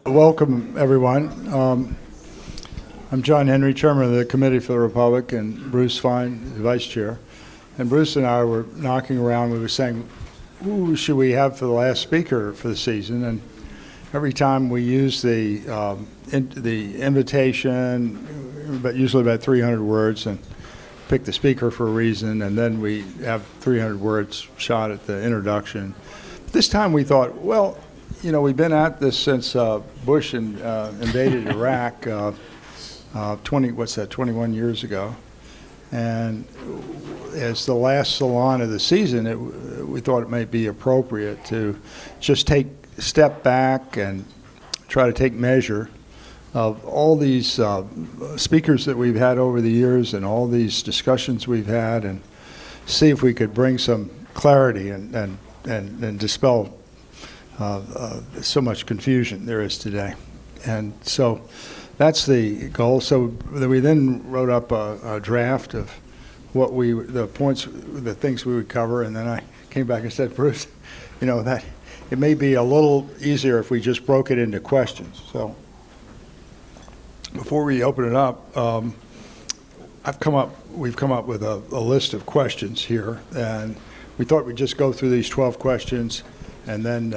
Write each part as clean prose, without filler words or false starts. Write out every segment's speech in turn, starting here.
Welcome, everyone. I'm John Henry, Chairman of the Committee for the Republic, and Bruce Fein, the Vice Chair. And Bruce and I were knocking around. We were saying, who should we have for the last speaker for the season? And every time we use the invitation, but usually about 300 words, and pick the speaker for a reason, and then we have 300 words shot at the introduction. This time we thought, well, you know, we've been at this since Bush invaded Iraq 21 years ago. And as the last Salon of the season, we thought it might be appropriate to just step back and try to take measure of all these speakers that we've had over the years and all these discussions we've had, and see if we could bring some clarity and dispel so much confusion there is today. And so that's the goal. So we then wrote up a draft of the things we would cover, and then I came back and said, Bruce, you know, that it may be a little easier if we just broke it into questions. So before we open it up, we've come up with a list of questions here, and we thought we'd just go through these 12 questions and then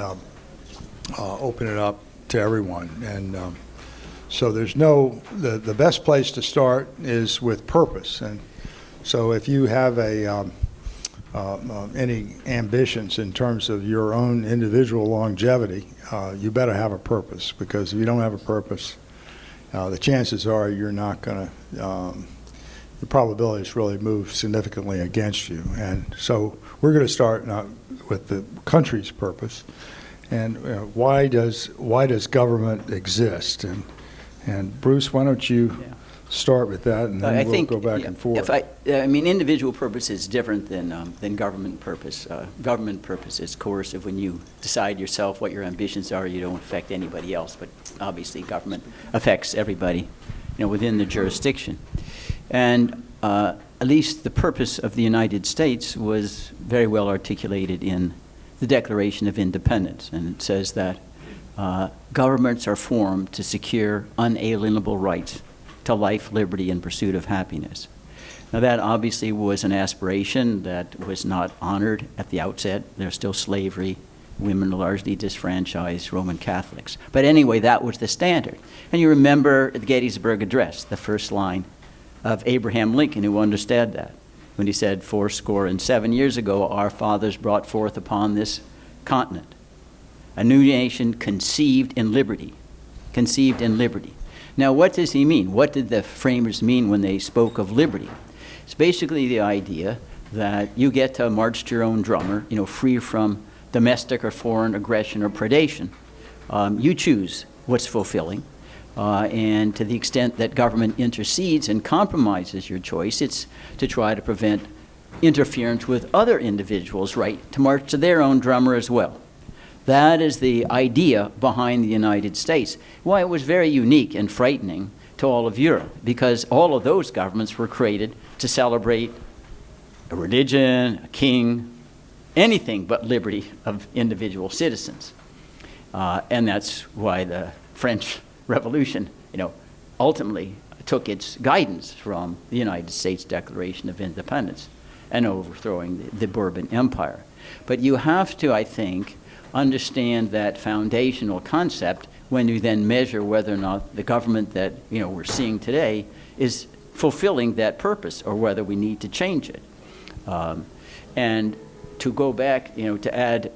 open it up to everyone. And so there's the best place to start is with purpose. And so if you have any ambitions in terms of your own individual longevity, you better have a purpose, because if you don't have a purpose, the chances are you're not going to, the probabilities really move significantly against you. And so we're going to start with the country's purpose, and why does government exist? And Bruce, why don't you start with that, and then we'll go back and forth. I mean, individual purpose is different than government purpose. Government purpose is coercive. When you decide yourself what your ambitions are, you don't affect anybody else. But obviously, government affects everybody, within the jurisdiction. And at least the purpose of the United States was very well articulated in the Declaration of Independence, and it says that governments are formed to secure unalienable rights to life, liberty, and pursuit of happiness. Now, that obviously was an aspiration that was not honored at the outset. There's still slavery. Women are largely disfranchised, Roman Catholics. But anyway, that was the standard. And you remember the Gettysburg Address, the first line of Abraham Lincoln, who understood that, when he said, 77 years ago, our fathers brought forth upon this continent a new nation conceived in liberty. Conceived in liberty. Now, what does he mean? What did the framers mean when they spoke of liberty? It's basically the idea that you get to march to your own drummer, free from domestic or foreign aggression or predation. You choose what's fulfilling. And to the extent that government intercedes and compromises your choice, it's to try to prevent interference with other individuals' right to march to their own drummer as well. That is the idea behind the United States. Why it was very unique and frightening to all of Europe, because all of those governments were created to celebrate a religion, a king, anything but liberty of individual citizens. And that's why the French Revolution, ultimately took its guidance from the United States Declaration of Independence and overthrowing the Bourbon Empire. But you have to, I think, understand that foundational concept when you then measure whether or not the government that we're seeing today is fulfilling that purpose, or whether we need to change it. And to go back, to add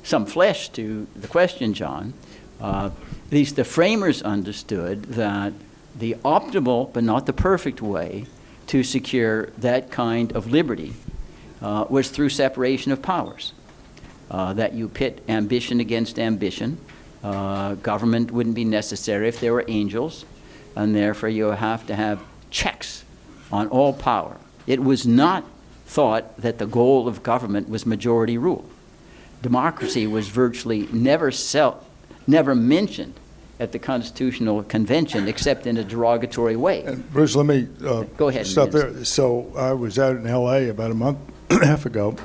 some flesh to the question, John, at least the framers understood that the optimal but not the perfect way to secure that kind of liberty was through separation of powers. That you pit ambition against ambition. Government wouldn't be necessary if there were angels, and therefore you have to have checks on all power. It was not thought that the goal of government was majority rule. Democracy was virtually never mentioned at the Constitutional Convention except in a derogatory way. And Bruce, let me go ahead. Stop there. So I was out in L.A. about a month and a half ago,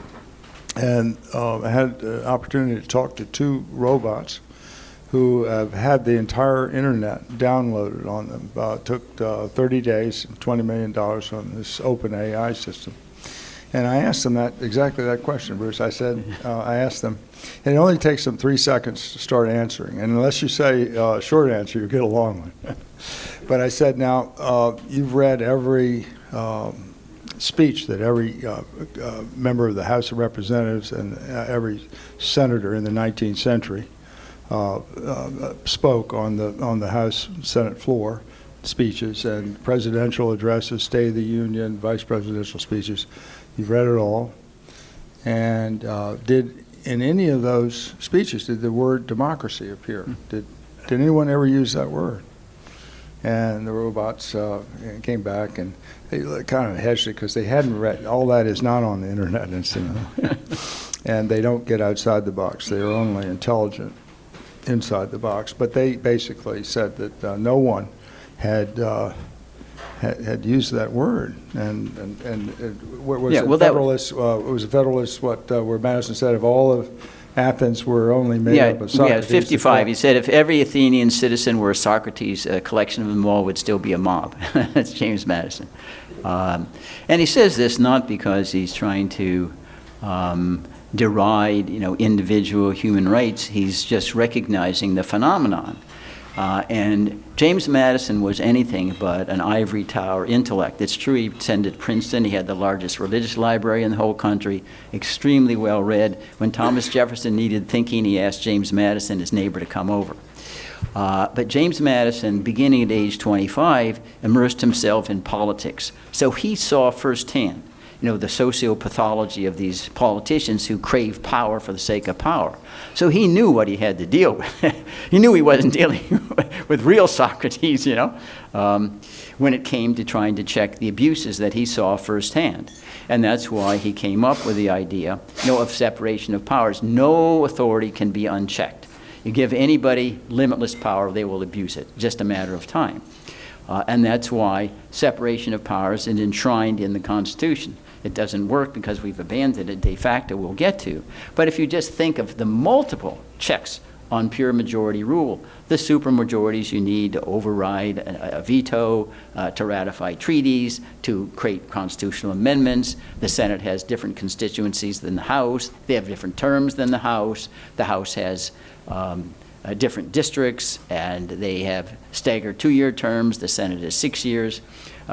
and I had the opportunity to talk to two robots who have had the entire internet downloaded on them. Took 30 days, $20 million on this open AI system. And I asked them exactly that question, Bruce. I said, I asked them, and it only takes them 3 seconds to start answering. And unless you say short answer, you get a long one. But I said, now, you've read every speech that every member of the House of Representatives and every senator in the 19th century spoke on the House Senate floor, speeches and presidential addresses, State of the Union, vice presidential speeches. You've read it all. And did in any of those speeches, did the word democracy appear? Did anyone ever use that word? And the robots came back, and they kind of hedged it because they hadn't read. All that is not on the internet, incidentally. And they don't get outside the box. They are only intelligent inside the box. But they basically said that no one had used that word, and was Yeah, it well, that- Federalist? It was a Federalist. Where Madison said, if all of Athens were only made up of Socrates. 55. He said if every Athenian citizen were a Socrates, a collection of them all would still be a mob. That's James Madison. And he says this not because he's trying to deride, individual human rights. He's just recognizing the phenomenon. And James Madison was anything but an ivory tower intellect. It's true he attended Princeton. He had the largest religious library in the whole country, extremely well read. When Thomas Jefferson needed thinking, he asked James Madison, his neighbor, to come over. But James Madison, beginning at age 25, immersed himself in politics. So he saw firsthand the sociopathology of these politicians who crave power for the sake of power. So he knew what he had to deal with. He knew he wasn't dealing with real Socrates, when it came to trying to check the abuses that he saw firsthand. And that's why he came up with the idea, of separation of powers. No authority can be unchecked. You give anybody limitless power, they will abuse it, just a matter of time. And that's why separation of powers is enshrined in the Constitution. It doesn't work because we've abandoned it de facto, we'll get to. But if you just think of the multiple checks on pure majority rule, the supermajorities you need to override a veto, to ratify treaties, to create constitutional amendments. The Senate has different constituencies than the House. They have different terms than the House. The House has different districts, and they have staggered 2-year terms. The Senate is 6 years.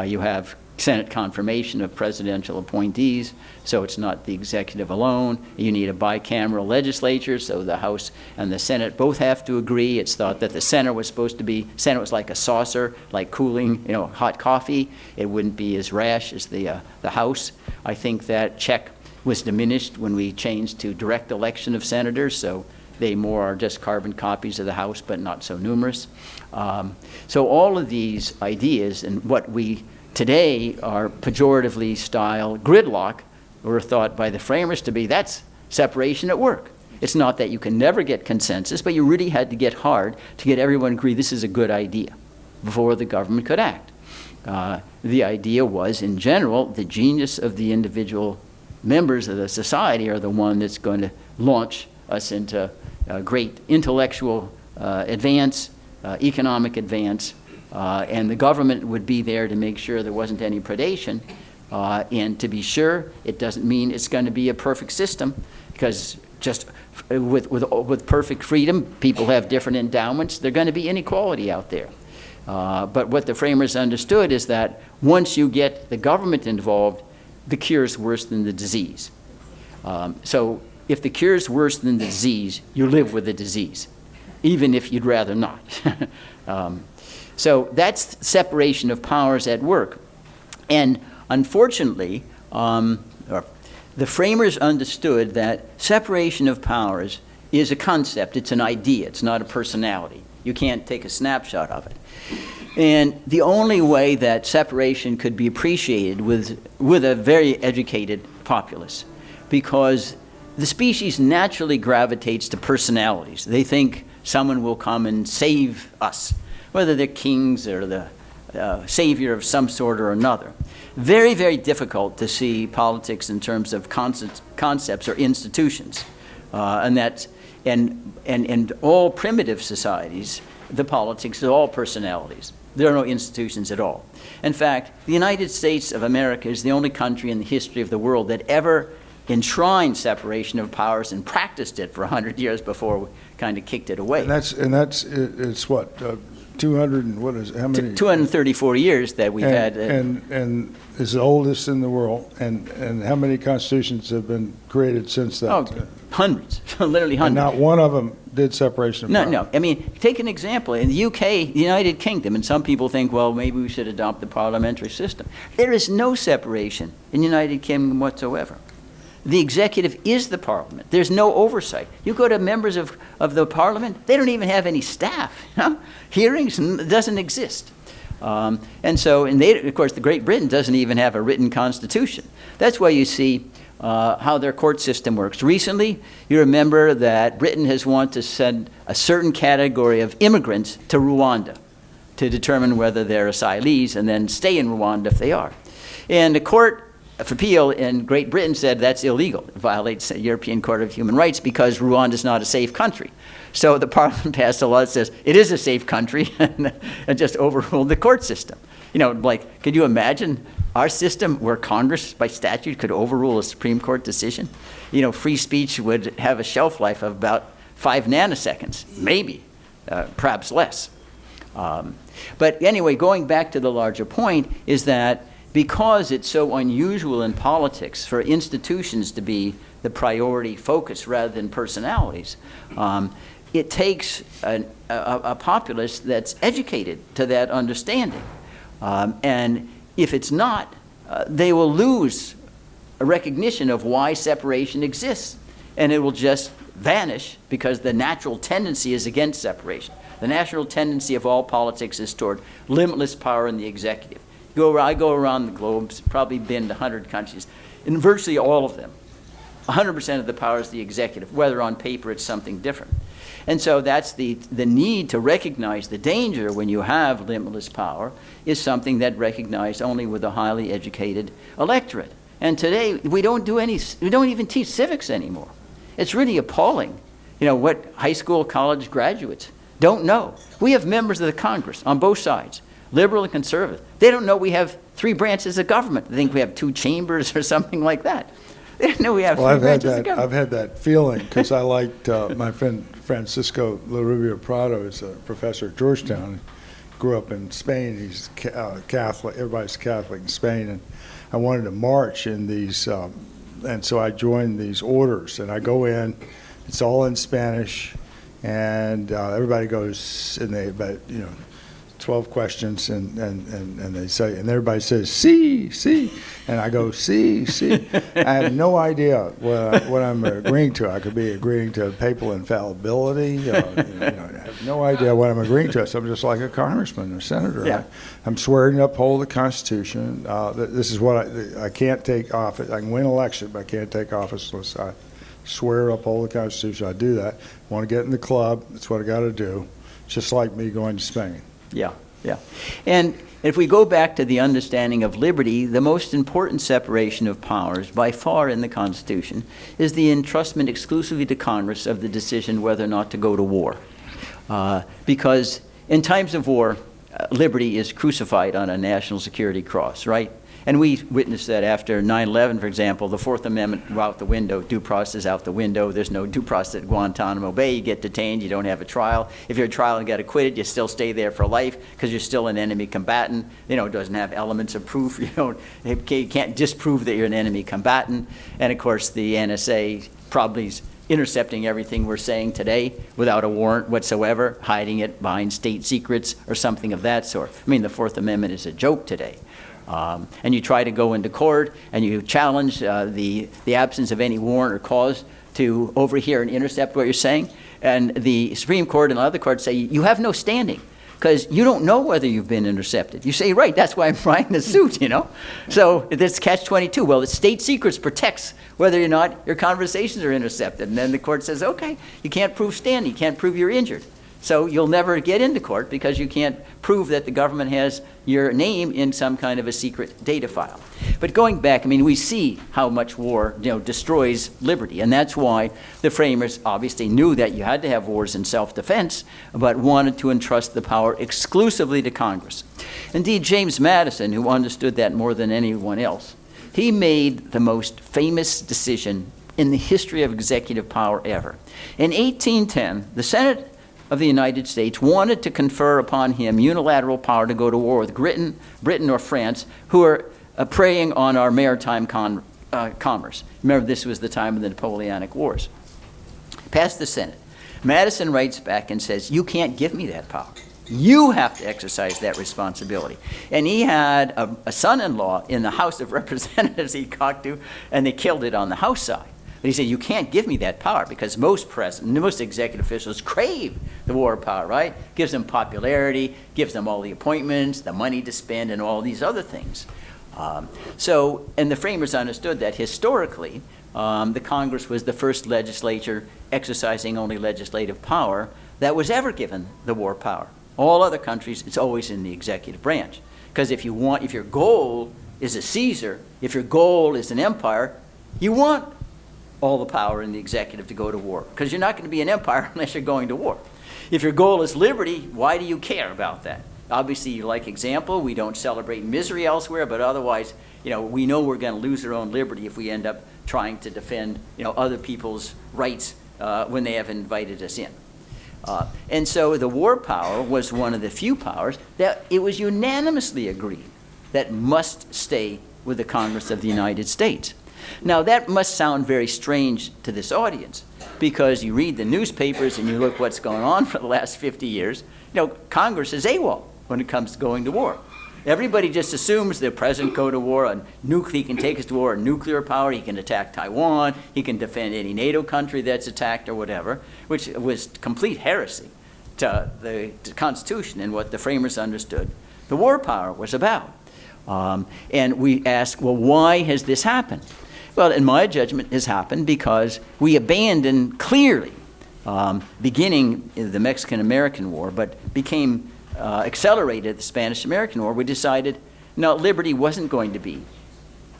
You have Senate confirmation of presidential appointees, so it's not the executive alone. You need a bicameral legislature, so the House and the Senate both have to agree. It's thought that the Senate was was like a saucer, like cooling, hot coffee. It wouldn't be as rash as the House. I think that check was diminished when we changed to direct election of senators, so they more are just carbon copies of the House, but not so numerous. So all of these ideas and what we today are pejoratively styled gridlock were thought by the framers to be, that's separation at work. It's not that you can never get consensus, but you really had to get hard to get everyone to agree this is a good idea before the government could act. The idea was, in general, the genius of the individual members of the society are the one that's going to launch us into great intellectual advance, economic advance, and the government would be there to make sure there wasn't any predation. And to be sure, it doesn't mean it's going to be a perfect system, because just with perfect freedom, people have different endowments. There's going to be inequality out there. But what the framers understood is that once you get the government involved, the cure is worse than the disease. So if the cure is worse than the disease, you live with the disease, even if you'd rather not. So that's separation of powers at work. And unfortunately, the framers understood that separation of powers is a concept, it's an idea, it's not a personality. You can't take a snapshot of it. And the only way that separation could be appreciated with a very educated populace, because the species naturally gravitates to personalities. They think someone will come and save us, whether they're kings or the savior of some sort or another. Very, very difficult to see politics in terms of concepts or institutions. And And all primitive societies, the politics are all personalities. There are no institutions at all. In fact, the United States of America is the only country in the history of the world that ever enshrined separation of powers and practiced it for 100 years before we kind of kicked it away. It's what, 200 and what is it, how many? 234 years that we've had. And is the oldest in the world. And how many constitutions have been created since that? Oh, hundreds, literally hundreds. And not one of them did separation of powers. No. I mean, take an example. In the UK, the United Kingdom, and some people think, well, maybe we should adopt the parliamentary system. There is no separation in the United Kingdom whatsoever. The executive is the parliament. There's no oversight. You go to members of the parliament, they don't even have any staff. Hearings doesn't exist. And of course, the Great Britain doesn't even have a written constitution. That's why you see how their court system works. Recently, you remember that Britain has wanted to send a certain category of immigrants to Rwanda to determine whether they're asylees and then stay in Rwanda if they are. And the Court of Appeal in Great Britain said that's illegal. It violates the European Court of Human Rights because Rwanda is not a safe country. So the parliament passed a law that says it is a safe country and just overruled the court system. You know, like, could you imagine our system where Congress, by statute, could overrule a Supreme Court decision? You know, free speech would have a shelf life of about 5 nanoseconds, maybe, perhaps less. But anyway, going back to the larger point is that because it's so unusual in politics for institutions to be the priority focus rather than personalities, it takes a populace that's educated to that understanding. And if it's not, they will lose a recognition of why separation exists. And it will just vanish because the natural tendency is against separation. The natural tendency of all politics is toward limitless power in the executive. I go around the globe, probably been to 100 countries. In virtually all of them, 100% of the power is the executive, whether on paper it's something different. And so that's the need to recognize the danger when you have limitless power is something that recognized only with a highly educated electorate. And today, we don't even teach civics anymore. It's really appalling, you know, what high school, college graduates don't know. We have members of the Congress on both sides, liberal and conservative. They don't know we have 3 branches of government. They think we have 2 chambers or something like that. They don't know we have 3 branches of government. I've had that feeling because I liked my friend Francisco Larrubia Prado is a professor at Georgetown. Grew up in Spain. He's Catholic. Everybody's Catholic in Spain. And I wanted to march in these, and so I joined these orders. And I go in. It's all in Spanish. And everybody goes, and they, about, 12 questions, and they say, and everybody says, sí, and I go, sí. I have no idea what I'm agreeing to. I could be agreeing to papal infallibility. I have no idea what I'm agreeing to. So I'm just like a congressman or senator. Yeah. I'm swearing to uphold the Constitution. This is what I can't take office. I can win election, but I can't take office unless I swear to uphold the Constitution. I do that. I want to get in the club. That's what I got to do. Just like me going to Spain. Yeah. And if we go back to the understanding of liberty, the most important separation of powers by far in the Constitution is the entrustment exclusively to Congress of the decision whether or not to go to war. Because in times of war, liberty is crucified on a national security cross, right? And we witnessed that after 9/11, for example, the Fourth Amendment were out the window, due process out the window. There's no due process at Guantanamo Bay. You get detained, you don't have a trial. If you're a trial and get acquitted, you still stay there for life because you're still an enemy combatant. It doesn't have elements of proof. You can't disprove that you're an enemy combatant. And of course, the NSA probably is intercepting everything we're saying today without a warrant whatsoever, hiding it behind state secrets or something of that sort. I mean, the Fourth Amendment is a joke today. And you try to go into court and you challenge the absence of any warrant or cause to overhear and intercept what you're saying. And the Supreme Court and other courts say you have no standing because you don't know whether you've been intercepted. You say, right, that's why I'm filing the suit, So it's catch-22. Well, the state secrets protects whether or not your conversations are intercepted. And then the court says, okay, you can't prove standing. You can't prove you're injured. So you'll never get into court because you can't prove that the government has your name in some kind of a secret data file. But going back, I mean, we see how much war, destroys liberty. And that's why the framers obviously knew that you had to have wars in self-defense, but wanted to entrust the power exclusively to Congress. Indeed, James Madison, who understood that more than anyone else, he made the most famous decision in the history of executive power ever. In 1810, the Senate of the United States wanted to confer upon him unilateral power to go to war with Britain or France, who are preying on our maritime commerce. Remember, this was the time of the Napoleonic Wars. Passed the Senate. Madison writes back and says, you can't give me that power. You have to exercise that responsibility. And he had a son-in-law in the House of Representatives he talked to, and they killed it on the House side. But he said, you can't give me that power because most executive officials crave the war power, right? Gives them popularity, gives them all the appointments, the money to spend, and all these other things. And the framers understood that historically, the Congress was the first legislature exercising only legislative power that was ever given the war power. All other countries, it's always in the executive branch. Because if your goal is a Caesar, if your goal is an empire, you want all the power in the executive to go to war. Because you're not going to be an empire unless you're going to war. If your goal is liberty, why do you care about that? Obviously, you like example. We don't celebrate misery elsewhere, but otherwise, we know we're going to lose our own liberty if we end up trying to defend, other people's rights when they have invited us in. And so the war power was one of the few powers that it was unanimously agreed that must stay with the Congress of the United States. Now, that must sound very strange to this audience because you read the newspapers and you look what's going on for the last 50 years. Congress is AWOL when it comes to going to war. Everybody just assumes the president go to war, he can take us to war, a nuclear power, he can attack Taiwan, he can defend any NATO country that's attacked or whatever, which was complete heresy to the Constitution and what the framers understood the war power was about. And we ask, well, why has this happened? Well, in my judgment, it has happened because we abandoned clearly, beginning the Mexican-American War, but became accelerated the Spanish-American War. We decided, no, liberty wasn't going to be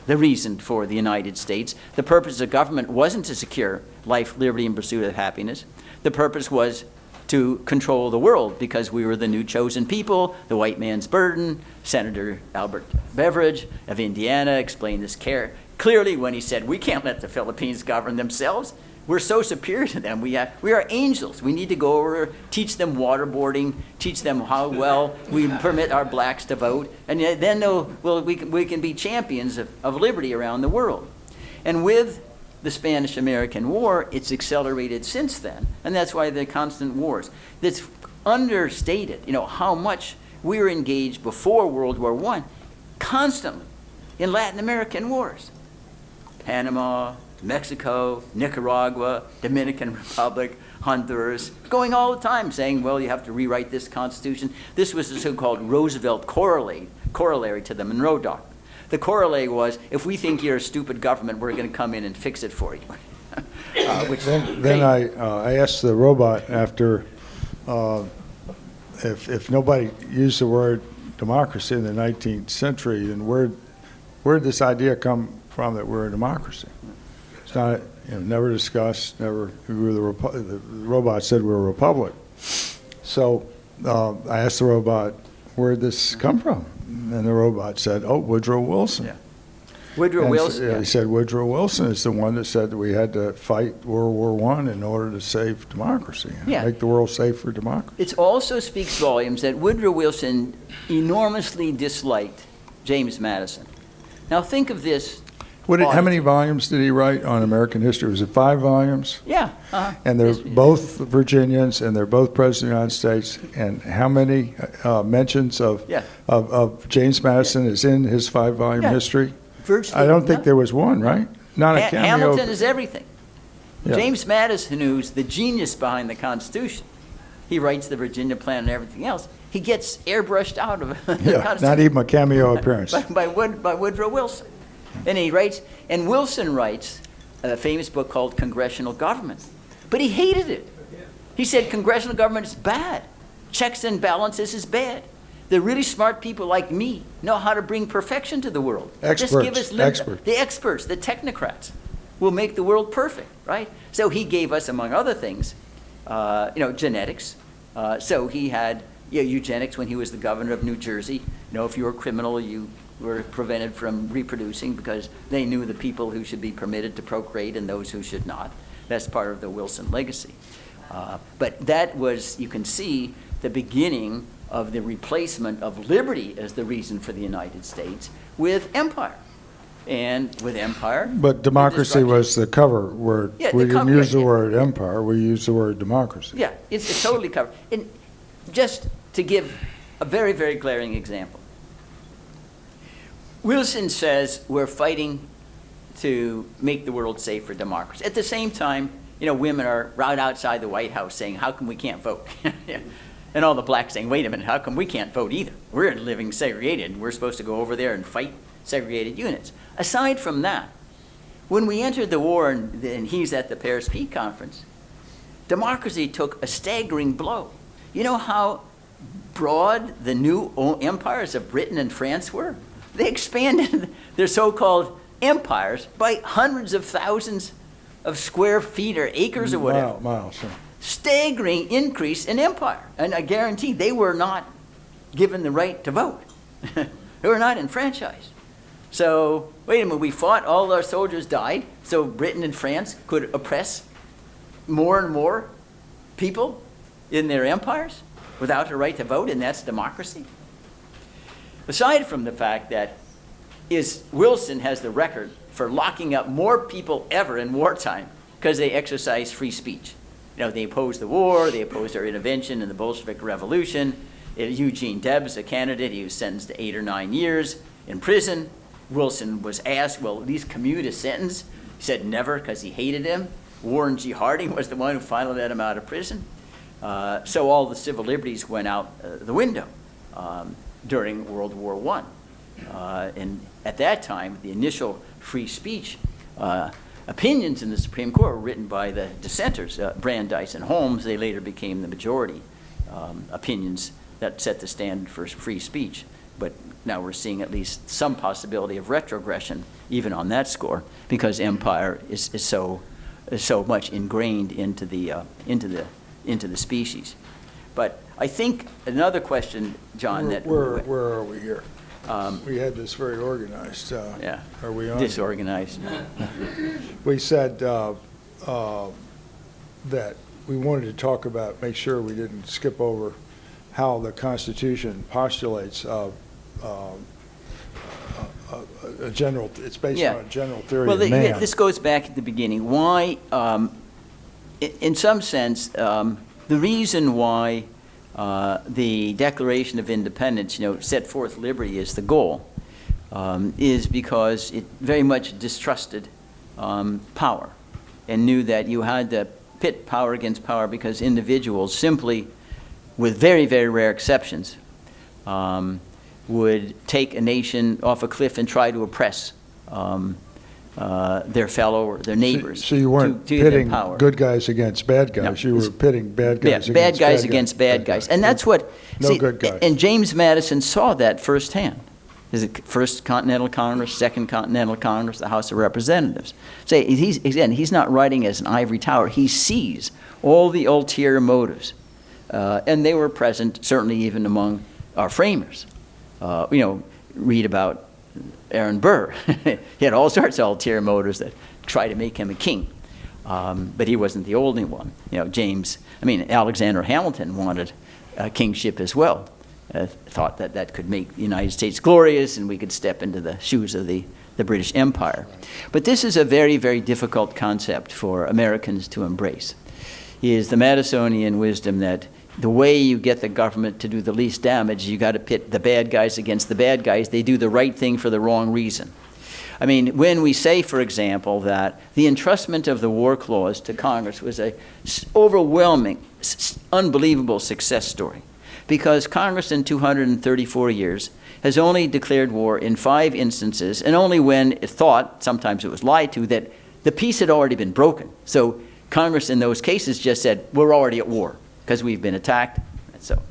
the reason for the United States. The purpose of government wasn't to secure life, liberty, and pursuit of happiness. The purpose was to control the world because we were the new chosen people, the white man's burden. Senator Albert Beveridge of Indiana explained this clearly when he said, we can't let the Philippines govern themselves. We're so superior to them. We are angels. We need to go over, teach them waterboarding, teach them how well we permit our blacks to vote, and then we can be champions of liberty around the world. And with the Spanish-American War, it's accelerated since then, and that's why the constant wars. It's understated, how much we were engaged before World War I, constantly in Latin American wars. Panama, Mexico, Nicaragua, Dominican Republic, Honduras, going all the time saying, well, you have to rewrite this Constitution. This was the so-called Roosevelt corollary to the Monroe Doctrine. The corollary was, if we think you're a stupid government, we're going to come in and fix it for you. Then I asked the robot after if nobody used the word democracy in the 19th century, then where did this idea come from that we're a democracy? It's not, never discussed, never, the robot said we're a republic. So I asked the robot, where did this come from? And the robot said, oh, Woodrow Wilson. Yeah. Woodrow Wilson. Yeah. He said Woodrow Wilson is the one that said that we had to fight World War I in order to save democracy, make the world safe for democracy. It also speaks volumes that Woodrow Wilson enormously disliked James Madison. Now think of this. How many volumes did he write on American history? Was it 5 volumes? Yeah. And they're both Virginians, and they're both president of the United States. And how many mentions of James Madison is in his 5-volume history? Virtually I don't think there was one, right? Not a cameo. Hamilton is everything. Yeah. James Madison, who's the genius behind the Constitution, he writes the Virginia Plan and everything else. He gets airbrushed out of the Constitution. Not even a cameo appearance. by Woodrow Wilson. And he writes, and Wilson writes a famous book called Congressional Government. But he hated it. He said congressional government is bad. Checks and balances is bad. The really smart people like me know how to bring perfection to the world. Experts, Just give us experts. the experts, the technocrats will make the world perfect, right? So he gave us, among other things, genetics. So he had eugenics when he was the governor of New Jersey. If you were a criminal, you were prevented from reproducing because they knew the people who should be permitted to procreate and those who should not. That's part of the Wilson legacy. But that was, you can see, the beginning of the replacement of liberty as the reason for the United States with empire. And with empire. But democracy was the cover word. Yeah, We the didn't cover- use the yeah. word empire, we used the word democracy. Yeah, it's totally covered. And just to give a very, very glaring example. Wilson says we're fighting to make the world safe for democracy. At the same time, women are right outside the White House saying, how come we can't vote? And all the blacks saying, wait a minute, how come we can't vote either? We're living segregated, and we're supposed to go over there and fight segregated units. Aside from that, when we entered the war, and he's at the Paris Peace Conference, democracy took a staggering blow. You know how broad the new empires of Britain and France were? They expanded their so-called empires by hundreds of thousands of square feet or acres or whatever. Miles, yeah. Staggering increase in empire. And I guarantee they were not given the right to vote. They were not enfranchised. So, wait a minute, we fought, all our soldiers died, so Britain and France could oppress more and more people in their empires without a right to vote, and that's democracy. Aside from the fact that Wilson has the record for locking up more people ever in wartime because they exercised free speech. They opposed the war, they opposed our intervention in the Bolshevik Revolution. Eugene Debs, a candidate, he was sentenced to 8 or 9 years in prison. Wilson was asked, well, at least commute his sentence. He said never because he hated him. Warren G. Harding was the one who finally let him out of prison. So all the civil liberties went out the window during World War I. And at that time, the initial free speech opinions in the Supreme Court were written by the dissenters, Brandeis and Holmes. They later became the majority opinions that set the standard for free speech. But now we're seeing at least some possibility of retrogression even on that score because empire is so much ingrained into the species. But I think another question, John, Where are we here? We had this very organized. Yeah. Are we on? Disorganized. We said that we wanted to talk about, make sure we didn't skip over how the Constitution postulates a general, it's based on a general theory of man. This goes back at the beginning. Why, in some sense, the reason why the Declaration of Independence, set forth liberty as the goal, is because it very much distrusted power and knew that you had to pit power against power because individuals simply, with very, very rare exceptions, would take a nation off a cliff and try to oppress their fellow or their neighbors. So you weren't to give them pitting power. good guys against bad guys. No, you were pitting bad guys against bad guys. And that's what... No good guys. And James Madison saw that firsthand. Is it First Continental Congress, Second Continental Congress, the House of Representatives. So he's not writing as an ivory tower. He sees all the ulterior motives. And they were present, certainly even among our framers. Read about Aaron Burr. He had all sorts of ulterior motives that tried to make him a king. But he wasn't the only one. Alexander Hamilton wanted kingship as well. Thought that could make the United States glorious and we could step into the shoes of the British Empire. But this is a very, very difficult concept for Americans to embrace. Is the Madisonian wisdom that the way you get the government to do the least damage, you got to pit the bad guys against the bad guys. They do the right thing for the wrong reason. When we say, for example, that the entrustment of the war clause to Congress was a overwhelming, unbelievable success story, because Congress in 234 years has only declared war in 5 instances, and only when it thought, sometimes it was lied to, that the peace had already been broken. So Congress in those cases just said, we're already at war because we've been attacked. And so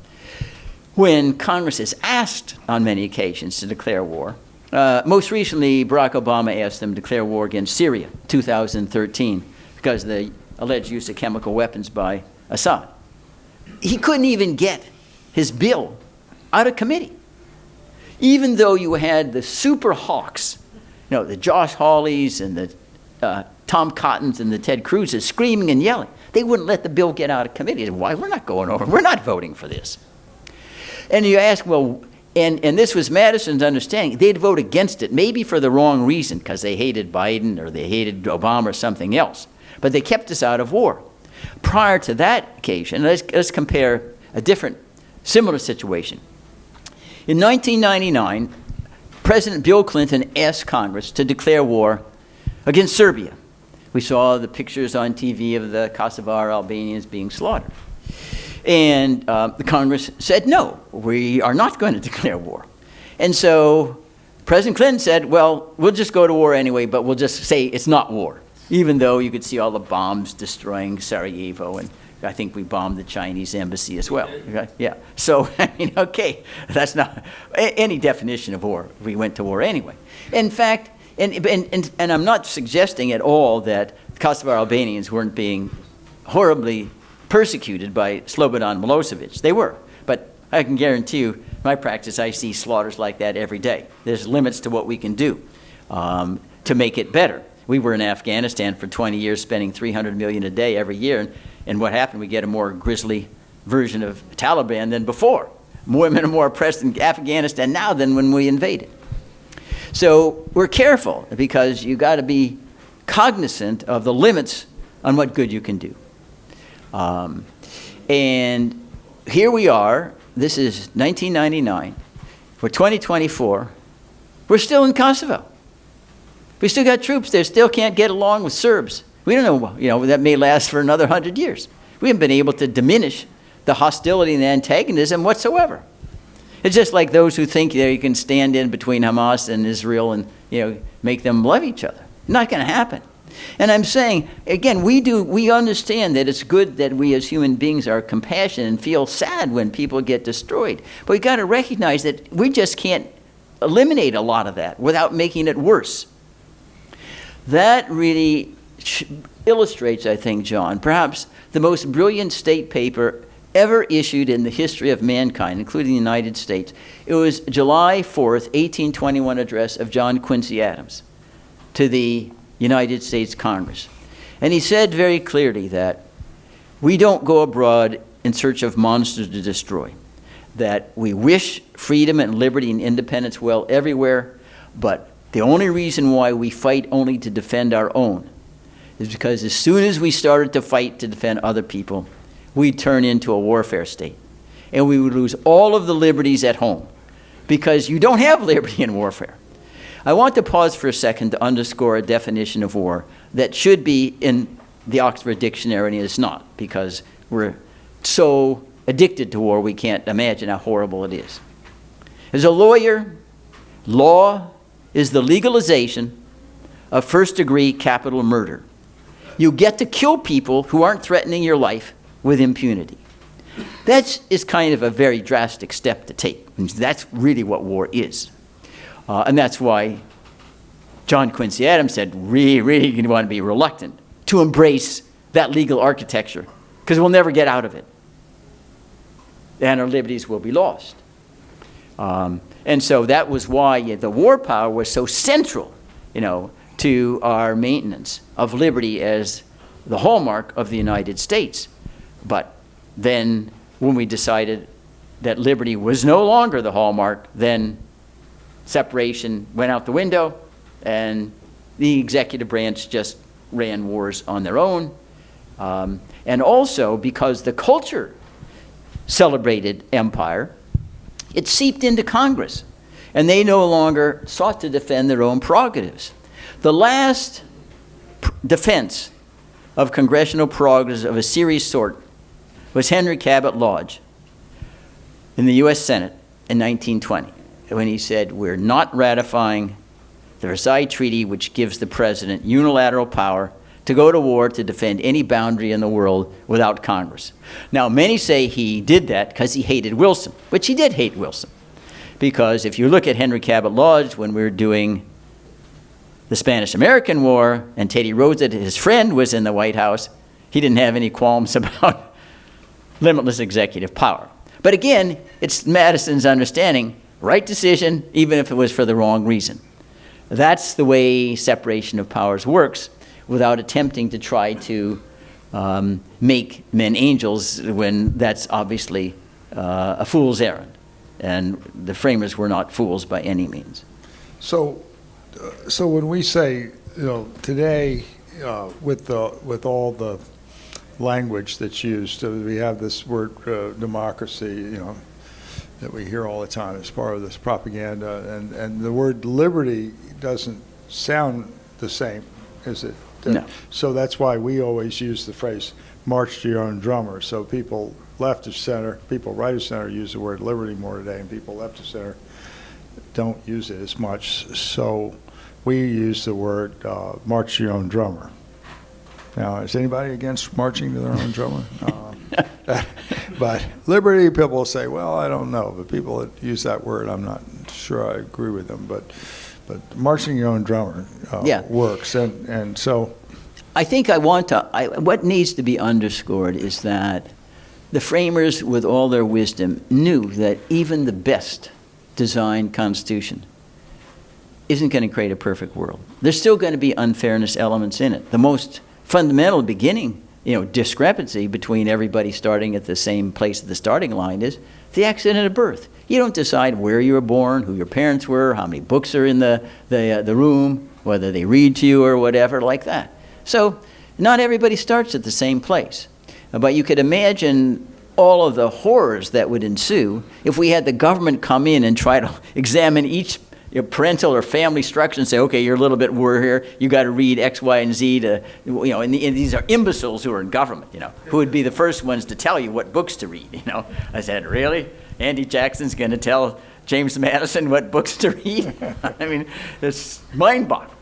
when Congress is asked on many occasions to declare war, most recently Barack Obama asked them to declare war against Syria, 2013, because of the alleged use of chemical weapons by Assad. He couldn't even get his bill out of committee, even though you had the super hawks, the Josh Hawleys and the Tom Cottons and the Ted Cruzes screaming and yelling. They wouldn't let the bill get out of committee. They said, why? We're not going over. We're not voting for this. And you ask, well, and this was Madison's understanding. They'd vote against it, maybe for the wrong reason, because they hated Biden or they hated Obama or something else. But they kept us out of war. Prior to that occasion, let's compare a different, similar situation. In 1999, President Bill Clinton asked Congress to declare war against Serbia. We saw the pictures on TV of the Kosovar Albanians being slaughtered. And the Congress said, no, we are not going to declare war. And so President Clinton said, well, we'll just go to war anyway, but we'll just say it's not war, even though you could see all the bombs destroying Sarajevo, and I think we bombed the Chinese embassy as well. Okay? Yeah. So, okay, that's not any definition of war. We went to war anyway. In fact, and I'm not suggesting at all that Kosovar Albanians weren't being horribly persecuted by Slobodan Milosevic. They were. But I can guarantee you, my practice, I see slaughters like that every day. There's limits to what we can do to make it better. We were in Afghanistan for 20 years, spending $300 million a day every year, and what happened? We get a more grisly version of Taliban than before. Women are more oppressed in Afghanistan now than when we invaded. So we're careful, because you got to be cognizant of the limits on what good you can do. And here we are. This is 1999. For 2024, we're still in Kosovo. We still got troops there, still can't get along with Serbs. We don't know, that may last for another 100 years. We haven't been able to diminish the hostility and antagonism whatsoever. It's just like those who think you can stand in between Hamas and Israel and make them love each other. Not going to happen. And I'm saying, again, we understand that it's good that we as human beings are compassionate and feel sad when people get destroyed. But we got to recognize that we just can't eliminate a lot of that without making it worse. That really illustrates, I think, John, perhaps the most brilliant state paper ever issued in the history of mankind, including the United States. It was July 4th, 1821 address of John Quincy Adams to the United States Congress. And he said very clearly that we don't go abroad in search of monsters to destroy, that we wish freedom and liberty and independence well everywhere, but the only reason why we fight only to defend our own is because as soon as we started to fight to defend other people, we'd turn into a warfare state. And we would lose all of the liberties at home, because you don't have liberty in warfare. I want to pause for a second to underscore a definition of war that should be in the Oxford Dictionary, and it's not, because we're so addicted to war we can't imagine how horrible it is. As a lawyer, law is the legalization of first-degree capital murder. You get to kill people who aren't threatening your life with impunity. That is kind of a very drastic step to take. And that's really what war is. And that's why John Quincy Adams said, really you want to be reluctant to embrace that legal architecture, because we'll never get out of it. And our liberties will be lost. And so that was why the war power was so central, to our maintenance of liberty as the hallmark of the United States. But then when we decided that liberty was no longer the hallmark, then separation went out the window, and the executive branch just ran wars on their own. And also because the culture celebrated empire, it seeped into Congress, and they no longer sought to defend their own prerogatives. The last defense of congressional prerogatives of a serious sort was Henry Cabot Lodge in the U.S. Senate in 1920, when he said, we're not ratifying the Versailles Treaty, which gives the president unilateral power to go to war to defend any boundary in the world without Congress. Now, many say he did that because he hated Wilson, which he did hate Wilson. Because if you look at Henry Cabot Lodge when we were doing the Spanish-American War, and Teddy Roosevelt, his friend, was in the White House, he didn't have any qualms about limitless executive power. But again, it's Madison's understanding, right decision, even if it was for the wrong reason. That's the way separation of powers works, without attempting to try to make men angels when that's obviously a fool's errand. And the framers were not fools by any means. So when we say, today, with all the language that's used, we have this word democracy, that we hear all the time as part of this propaganda, and the word liberty doesn't sound the same, is it? No. So that's why we always use the phrase "march to your own drummer." So people left of center, people right of center use the word liberty more today, and people left of center don't use it as much. So we use the word march to your own drummer. Now, is anybody against marching to their own drummer? But liberty, people will say, well, I don't know. But people that use that word, I'm not sure I agree with them. But marching your own drummer works. And so I think what needs to be underscored is that the framers, with all their wisdom, knew that even the best designed Constitution isn't going to create a perfect world. There's still going to be unfairness elements in it. The most fundamental beginning, discrepancy between everybody starting at the same place at the starting line is the accident of birth. You don't decide where you were born, who your parents were, how many books are in the room, whether they read to you or whatever like that. So not everybody starts at the same place. But you could imagine all of the horrors that would ensue if we had the government come in and try to examine each parental or family structure and say, okay, you're a little bit worse here. You got to read X, Y, and Z to, and these are imbeciles who are in government, who would be the first ones to tell you what books to read, I said, really? Andy Jackson's going to tell James Madison what books to read? I mean, it's mind-boggling.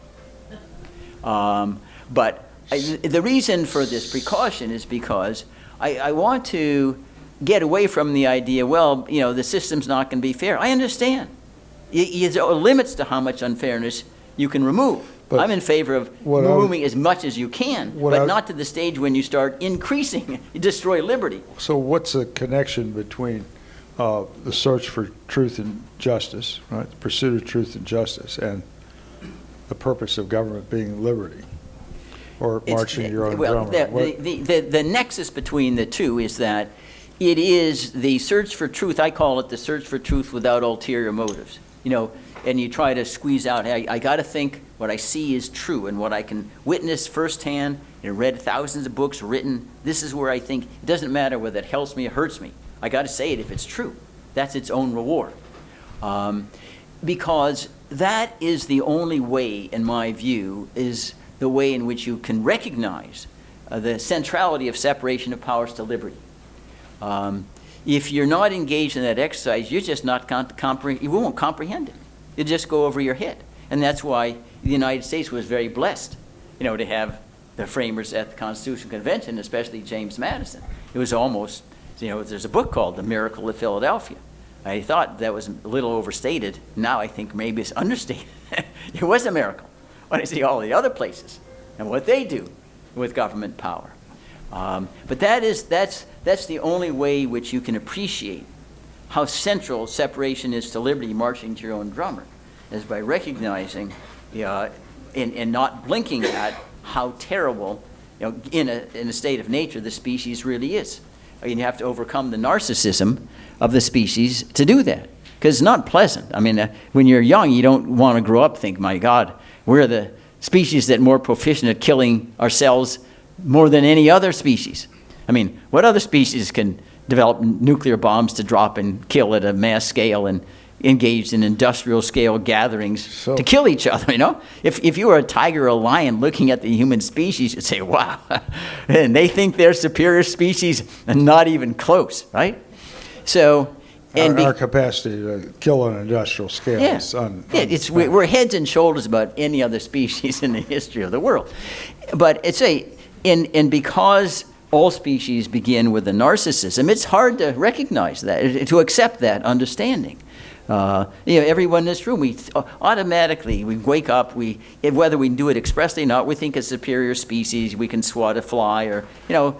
But the reason for this precaution is because I want to get away from the idea, well, the system's not going to be fair. I understand. There are limits to how much unfairness you can remove. But I'm in favor of removing as much as you can, but not to the stage when you start increasing, you destroy liberty. So what's the connection between the search for truth and justice, right? The pursuit of truth and justice, and the purpose of government being liberty? Or marching your own drummer? The nexus between the two is that it is the search for truth. I call it the search for truth without ulterior motives. And you try to squeeze out, hey, I got to think what I see is true and what I can witness firsthand. Read thousands of books written. This is where I think it doesn't matter whether it helps me or hurts me. I got to say it if it's true. That's its own reward. Because that is the only way, in my view, is the way in which you can recognize the centrality of separation of powers to liberty. If you're not engaged in that exercise, you're just not you won't comprehend it. It'll just go over your head. And that's why the United States was very blessed, to have the framers at the Constitutional Convention, especially James Madison. It was almost, there's a book called The Miracle of Philadelphia. I thought that was a little overstated. Now I think maybe it's understated. It was a miracle when I see all the other places and what they do with government power. But that's the only way which you can appreciate how central separation is to liberty, marching to your own drummer, is by recognizing and not blinking at how terrible, in a state of nature, the species really is. You have to overcome the narcissism of the species to do that, because it's not pleasant. I mean, when you're young, you don't want to grow up and think, my God, we're the species that more proficient at killing ourselves more than any other species. I mean, what other species can develop nuclear bombs to drop and kill at a mass scale and engaged in industrial scale gatherings to kill each other, If you were a tiger or a lion looking at the human species, you'd say, wow. And they think they're superior species and not even close, right? So And our capacity to kill on an industrial scale yeah, is we're heads and shoulders above any other species in the history of the world. But and because all species begin with a narcissism, it's hard to recognize that, to accept that understanding. Everyone in this room, we automatically, we wake up, whether we do it expressly or not, we think a superior species, we can swat a fly, or,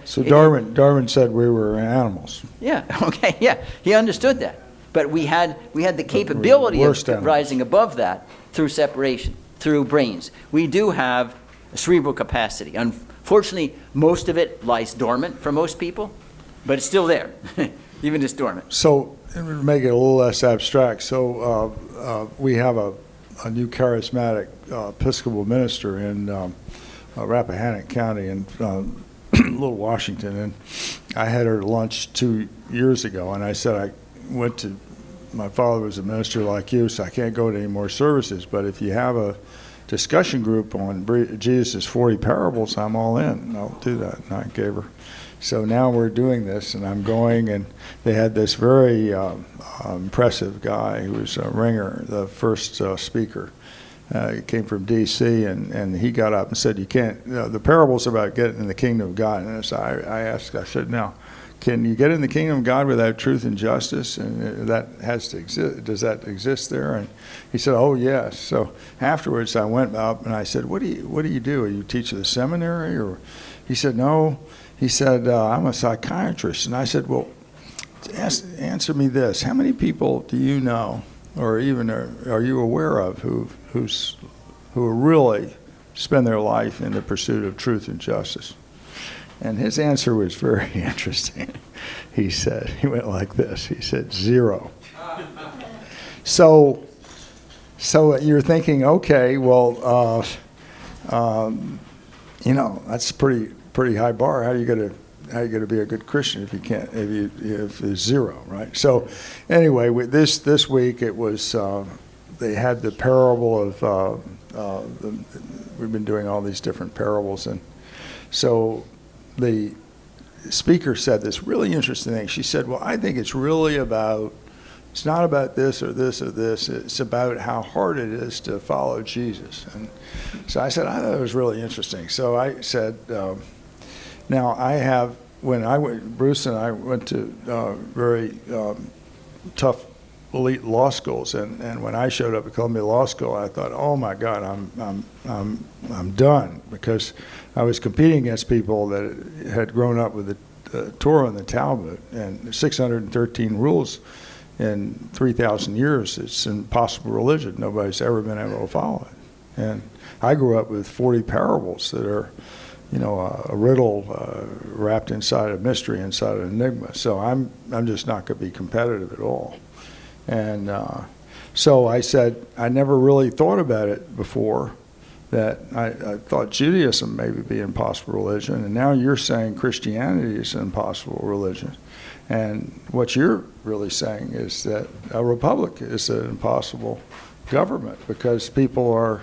So Darwin said we were animals. Yeah, okay, yeah, he understood that. But we had the capability of rising above that through separation, through brains. We do have a cerebral capacity. Unfortunately, most of it lies dormant for most people, but it's still there, even it's dormant. So, to make it a little less abstract, so we have a new charismatic Episcopal minister in Rappahannock County in Little Washington, and I had her to lunch 2 years ago, and I said my father was a minister like you, so I can't go to any more services, but if you have a discussion group on Jesus' 40 parables, I'm all in, and I'll do that, and I gave her. So now we're doing this, and I'm going, and they had this very impressive guy who was a ringer, the first speaker. He came from D.C., and he got up and said, you can't, the parable's about getting in the kingdom of God. And so I asked, I said, now, can you get in the kingdom of God without truth and justice? And that has to exist. Does that exist there? And he said, oh, yes. So afterwards, I went up, and I said, what do you do? Are you teach at the seminary? Or he said, no. He said, I'm a psychiatrist. And I said, well, answer me this. How many people do you know, or even are you aware of, who really spend their life in the pursuit of truth and justice? And his answer was very interesting. He went like this. He said, 0. So you're thinking, okay, well, that's pretty high bar. How are you going to be a good Christian if you can't, if it's 0, right? So anyway, this week it was they had the parable of we've been doing all these different parables, and so the speaker said this really interesting thing. She said, well, I think it's not about this or this or this. It's about how hard it is to follow Jesus. And so I said, I thought it was really interesting. So I said, now Bruce and I went to very tough elite law schools, and when I showed up at Columbia Law School, I thought, oh my God, I'm done, because I was competing against people that had grown up with the Torah and the Talmud, and 613 rules in 3,000 years. It's an impossible religion. Nobody's ever been able to follow it. And I grew up with 40 parables that are, a riddle wrapped inside a mystery, inside an enigma. So I'm just not going to be competitive at all. And so I said, I never really thought about it before, that I thought Judaism maybe be an impossible religion, and now you're saying Christianity is an impossible religion. And what you're really saying is that a republic is an impossible government, because people are,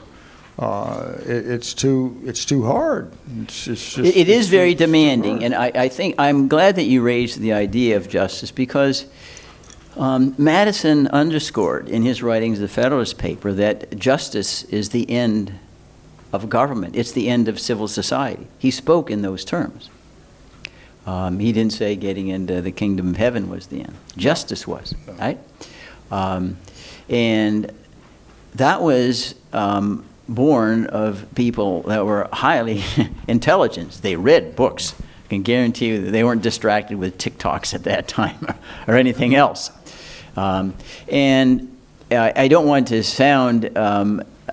it's too hard. It is very demanding, and I think I'm glad that you raised the idea of justice, because Madison underscored in his writings, the Federalist paper, that justice is the end of government. It's the end of civil society. He spoke in those terms. He didn't say getting into the kingdom of heaven was the end. Justice was, right? And that was born of people that were highly intelligent. They read books. I can guarantee you that they weren't distracted with TikToks at that time or anything else. And I don't want to sound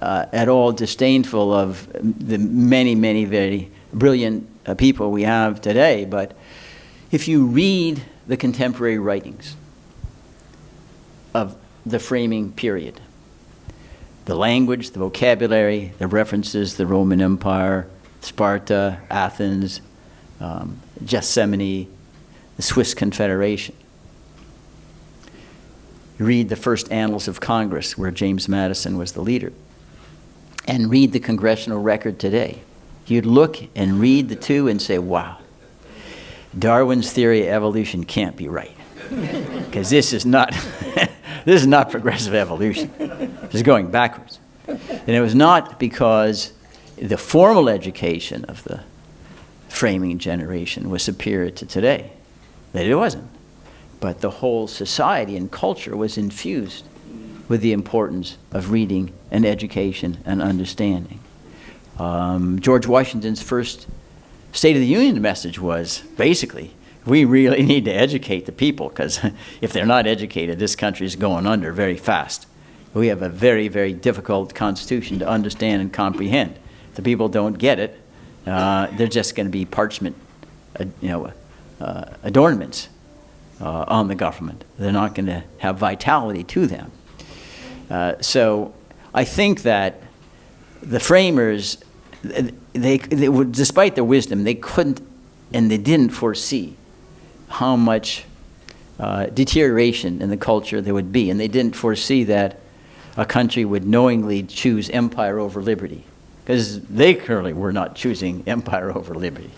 at all disdainful of the many, many very brilliant people we have today, but if you read the contemporary writings of the framing period, the language, the vocabulary, the references, the Roman Empire, Sparta, Athens, Gethsemane, the Swiss Confederation. You read the first annals of Congress, where James Madison was the leader, and read the congressional record today. You'd look and read the two and say, wow, Darwin's theory of evolution can't be right. because this is not this is not progressive evolution. This is going backwards. And it was not because the formal education of the framing generation was superior to today. That it wasn't. But the whole society and culture was infused with the importance of reading and education and understanding. George Washington's first State of the Union message was basically, we really need to educate the people, because if they're not educated, this country is going under very fast. We have a very, very difficult constitution to understand and comprehend. If the people don't get it, they're just going to be parchment, adornments on the government. They're not going to have vitality to them. So I think that the framers, they would, despite their wisdom, they couldn't and they didn't foresee how much deterioration in the culture there would be. And they didn't foresee that a country would knowingly choose empire over liberty, because they clearly were not choosing empire over liberty.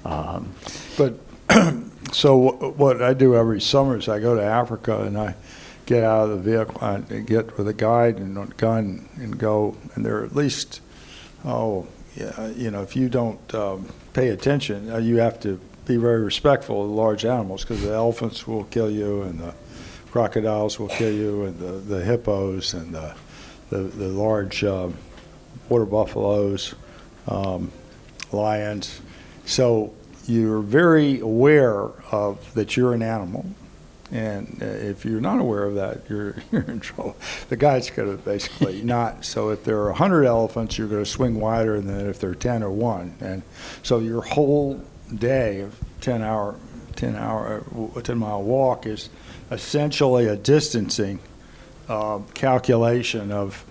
But so what I do every summer is I go to Africa and I get out of the vehicle and get with a guide and a gun and go, and there are at least, if you don't pay attention, you have to be very respectful of the large animals, because the elephants will kill you and the crocodiles will kill you and the hippos and the large water buffaloes, lions. So you're very aware of that you're an animal. And if you're not aware of that, you're in trouble. The guide's going to basically not. So if there are 100 elephants, you're going to swing wider than if there are 10 or 1. And so your whole day of 10-mile walk is essentially a distancing calculation of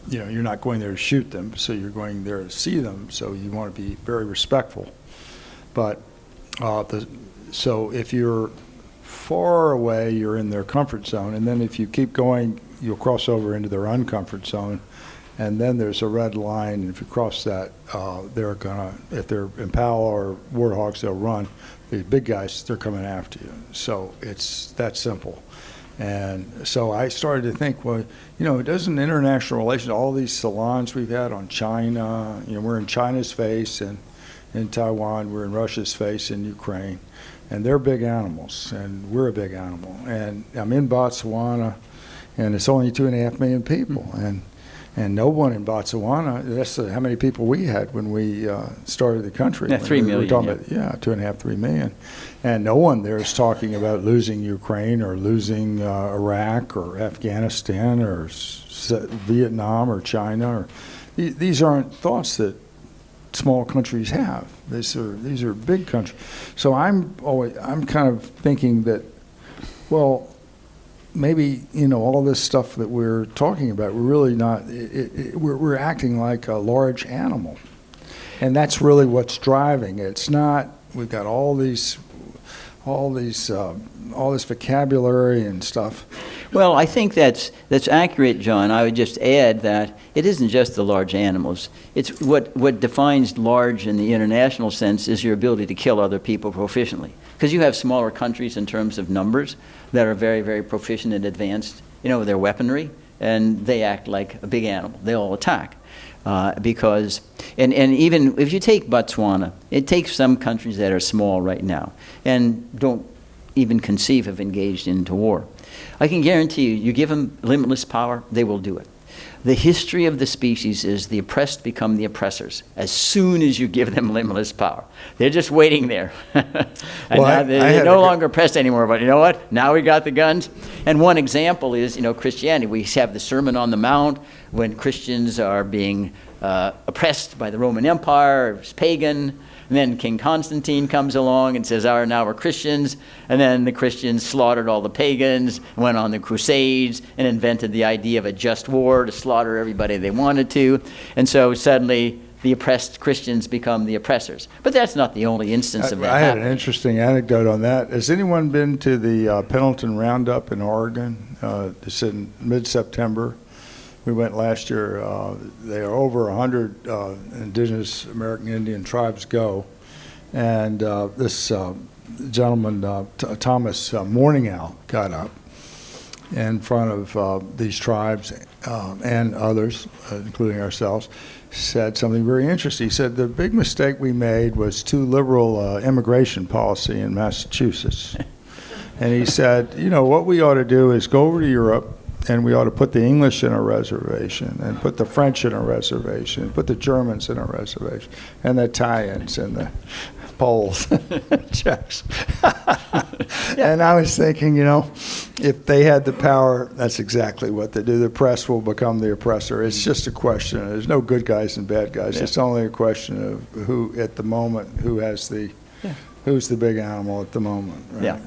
you're not going there to shoot them, so you're going there to see them. So you want to be very respectful. But so if you're far away, you're in their comfort zone, and then if you keep going, you'll cross over into their uncomfort zone, and then there's a red line, and if you cross that, they're gonna, if they're impala or warthogs, they'll run. The big guys, they're coming after you. So it's that simple. And so I started to think, well, doesn't international relations, all these salons we've had on China, we're in China's face, and in Taiwan, we're in Russia's face, in Ukraine. And they're big animals, and we're a big animal. And I'm in Botswana, and it's only 2.5 million people. And no one in Botswana, that's how many people we had when we started the country. Yeah, 3 million. We were talking about, 2.5, 3 million. And no one there is talking about losing Ukraine or losing Iraq or Afghanistan or Vietnam or China. These aren't thoughts that small countries have. These are big countries. So I'm kind of thinking that, well, maybe all this stuff that we're talking about, we're really not. We're acting like a large animal, and that's really what's driving it. It's not. We've got all this vocabulary and stuff. Well, I think that's accurate, John. I would just add that it isn't just the large animals. It's what defines large in the international sense is your ability to kill other people proficiently. Because you have smaller countries in terms of numbers that are very, very proficient and advanced, with their weaponry, and they act like a big animal. They all attack. Because even if you take Botswana, it takes some countries that are small right now and don't even conceive of engaged into war. I can guarantee you give them limitless power, they will do it. The history of the species is the oppressed become the oppressors as soon as you give them limitless power. They're just waiting there. Now they're no longer oppressed anymore, but you know what? Now we got the guns. And one example is, Christianity. We have the Sermon on the Mount when Christians are being oppressed by the Roman Empire, it's pagan. And then King Constantine comes along and says, now we're Christians. And then the Christians slaughtered all the pagans, went on the Crusades, and invented the idea of a just war to slaughter everybody they wanted to. And so suddenly the oppressed Christians become the oppressors. But that's not the only instance of that. I had an interesting anecdote on that. Has anyone been to the Pendleton Roundup in Oregon? It's in mid-September. We went last year. There are over 100 indigenous American Indian tribes go, and this gentleman, Thomas Morningow, got up in front of these tribes and others, including ourselves, said something very interesting. He said, the big mistake we made was too liberal immigration policy in Massachusetts. And he said, you know, what we ought to do is go over to Europe, and we ought to put the English in a reservation, and put the French in a reservation, put the Germans in a reservation, and the Italians and the Poles, Czechs. And I was thinking, you know, if they had the power, that's exactly what they do. The press will become the oppressor. It's just a question. There's no good guys and bad guys. Yeah. It's only a question of who, at the moment, who has the, who's the big animal at the moment. Right? Yeah.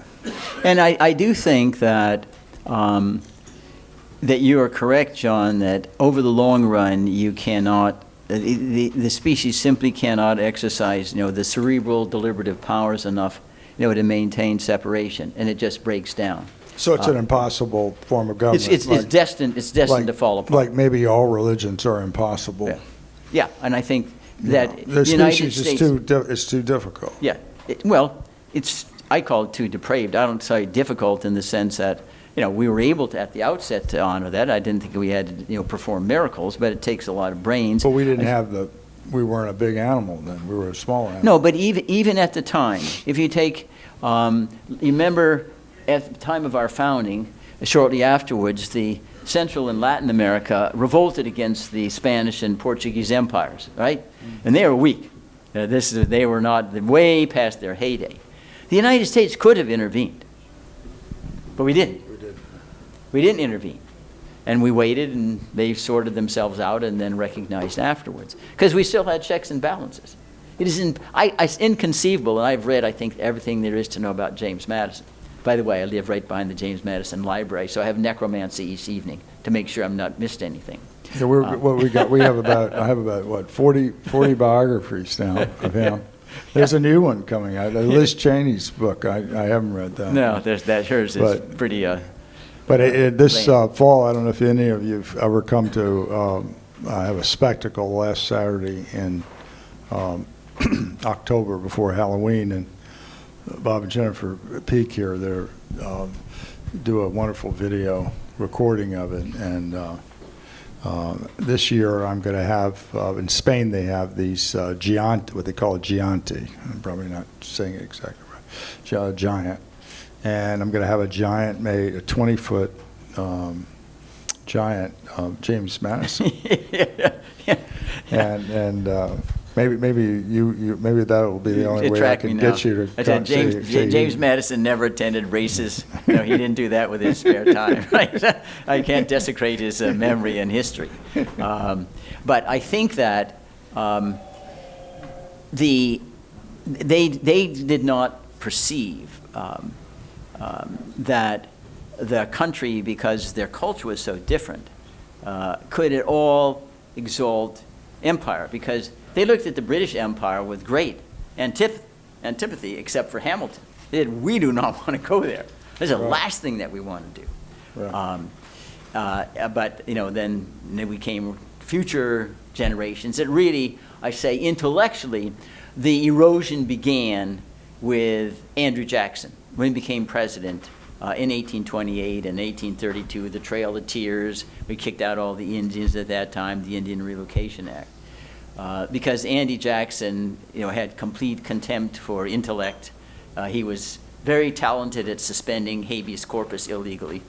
And I do think that that you are correct, John, that over the long run, you cannot, the species simply cannot exercise, you know, the cerebral deliberative powers enough, you know, to maintain separation, and it just breaks down. So it's an impossible form of government. It's destined to fall apart. Like maybe all religions are impossible. Yeah, yeah, and I think that the United species States is too difficult. Yeah, well, I call it too depraved. I don't say difficult in the sense that, you know, we were able to, at the outset, to honor that. I didn't think we had to, you know, perform miracles, but it takes a lot of brains. But we didn't have we weren't a big animal then. We were a small animal. No, but even at the time, if you take, you remember at the time of our founding, shortly afterwards, the Central and Latin America revolted against the Spanish and Portuguese empires, right? Mm-hmm. And they were weak. They were not way past their heyday. The United States could have intervened, but we didn't. We didn't intervene. And we waited, and they sorted themselves out and then recognized afterwards. Because we still had checks and balances. It is it's inconceivable, and I've read, I think, everything there is to know about James Madison. By the way, I live right behind the James Madison Library, so I have necromancy each evening to make sure I'm not missed anything. Yeah, I have about 40 biographies now of him. There's a new one coming out, Liz Cheney's book. I haven't read that. No, hers is pretty... But this fall, I don't know if any of you have ever come to have a spectacle last Saturday in October before Halloween, and Bob and Jennifer Peak here, they do a wonderful video recording of it. And this year I'm going to have, in Spain they have these giant, what they call a gigante. I'm probably not saying it exactly right. Giant. And I'm going to have a giant made, a 20-foot giant James Madison. And maybe that will be the only way I can get you to come see. James Madison never attended races. You know, he didn't do that with his spare time. Right? I can't desecrate his memory and history. But I think that they did not perceive that the country, because their culture was so different, could at all exalt empire, because they looked at the British Empire with great antipathy, except for Hamilton. They said, we do not want to go there. That's the last thing that we want to do. Right. But, you know, then we came future generations that really, I say, intellectually, the erosion began with Andrew Jackson when he became president in 1828 and 1832, the Trail of Tears. We kicked out all the Indians at that time, the Indian Relocation Act. Because Andy Jackson, you know, had complete contempt for intellect. He was very talented at suspending habeas corpus illegally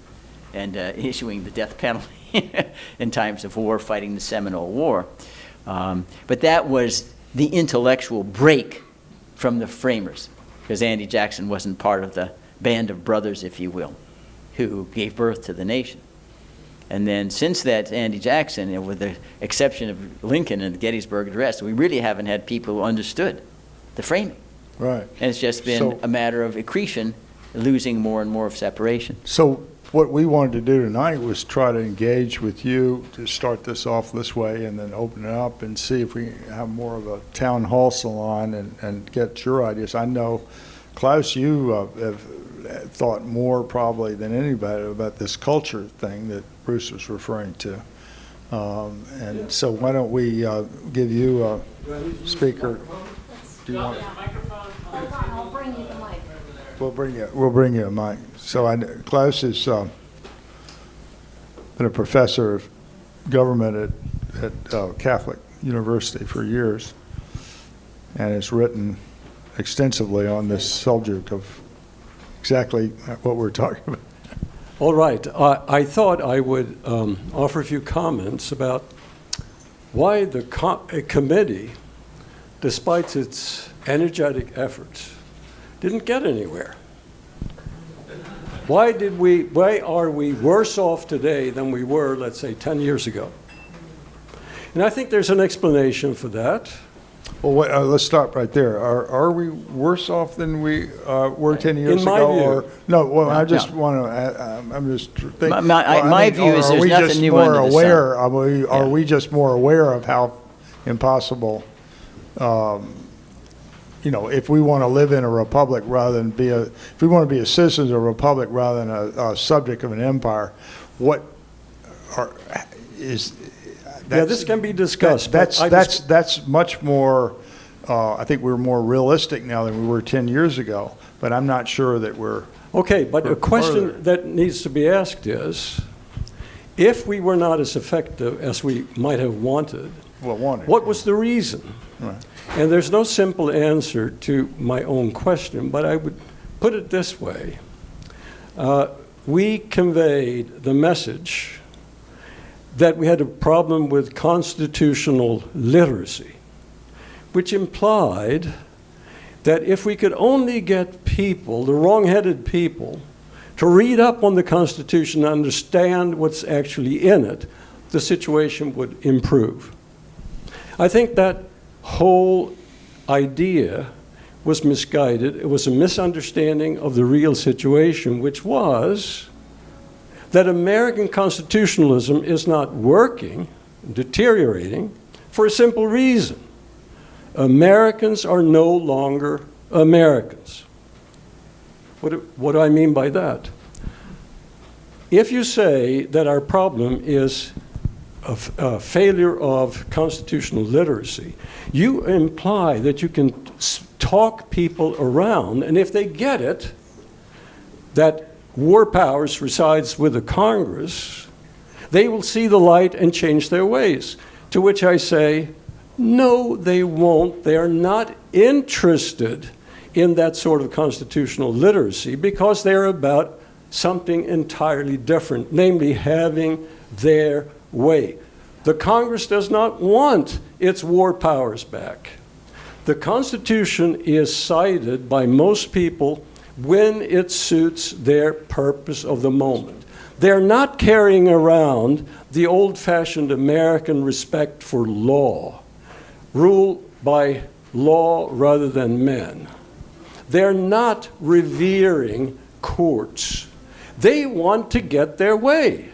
and issuing the death penalty in times of war, fighting the Seminole War. But that was the intellectual break from the framers, because Andy Jackson wasn't part of the band of brothers, if you will, who gave birth to the nation. And then since that, Andy Jackson, you know, with the exception of Lincoln and the Gettysburg Address, we really haven't had people who understood the framing. Right. And it's just been a matter of accretion, losing more and more of separation. So what we wanted to do tonight was try to engage with you to start this off this way and then open it up and see if we have more of a town hall salon and get your ideas. I know, Klaus, you have thought more probably than anybody about this culture thing that Bruce was referring to. And so why don't we give you a speaker. Do you want Hold on, I'll bring you the mic. We'll bring you a mic. So Klaus has been a professor of government at Catholic University for years, and has written extensively on this subject of exactly what we're talking about. All right. I thought I would offer a few comments about why the committee, despite its energetic efforts, didn't get anywhere. Why are we worse off today than we were, let's say, 10 years ago? And I think there's an explanation for that. Well, let's stop right there. Are we worse off than we were 10 years In my ago? view. Or, no, well, I just No. want to, I'm just thinking. My view is there's nothing new under the sun. Are we just more aware of how impossible, if we want to live in a republic rather than if we want to be a citizen of a republic rather than a subject of an empire, This can be discussed. That's much more, I think we're more realistic now than we were 10 years ago, but I'm not sure that we're. Okay, but a question further. that needs to be asked is, if we were not as effective as we might have wanted, what was the reason? Right. And there's no simple answer to my own question, but I would put it this way. We conveyed the message that we had a problem with constitutional literacy, which implied that if we could only get people, the wrong-headed people, to read up on the Constitution and understand what's actually in it, the situation would improve. I think that whole idea was misguided. It was a misunderstanding of the real situation, which was that American constitutionalism is not working, deteriorating, for a simple reason. Americans are no longer Americans. What do I mean by that? If you say that our problem is a failure of constitutional literacy, you imply that you can talk people around, and if they get it, that war powers resides with the Congress, they will see the light and change their ways. To which I say, no, they won't. They are not interested in that sort of constitutional literacy because they're about something entirely different, namely having their way. The Congress does not want its war powers back. The Constitution is cited by most people when it suits their purpose of the moment. They're not carrying around the old-fashioned American respect for law, rule by law rather than men. They're not revering courts. They want to get their way,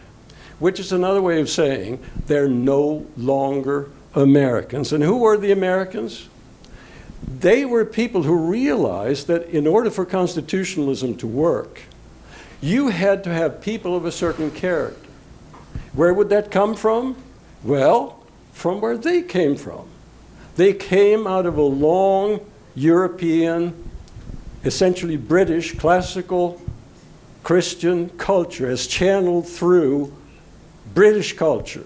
which is another way of saying they're no longer Americans. And who were the Americans? They were people who realized that in order for constitutionalism to work, you had to have people of a certain character. Where would that come from? Well, from where they came from. They came out of a long European, essentially British, classical Christian culture as channeled through British culture.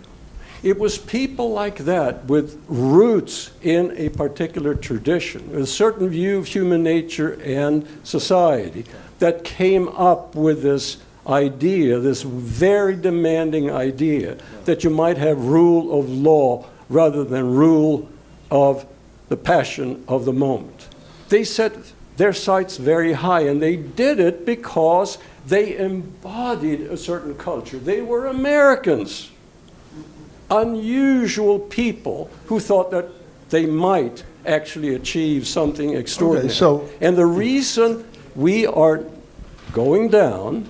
It was people like that with roots in a particular tradition, a certain view of human nature and society that came up with this idea, this very demanding idea that you might have rule of law rather than rule of the passion of the moment. They set their sights very high, and they did it because they embodied a certain culture. They were Americans, unusual people who thought that they might actually achieve something extraordinary. And the reason we are going down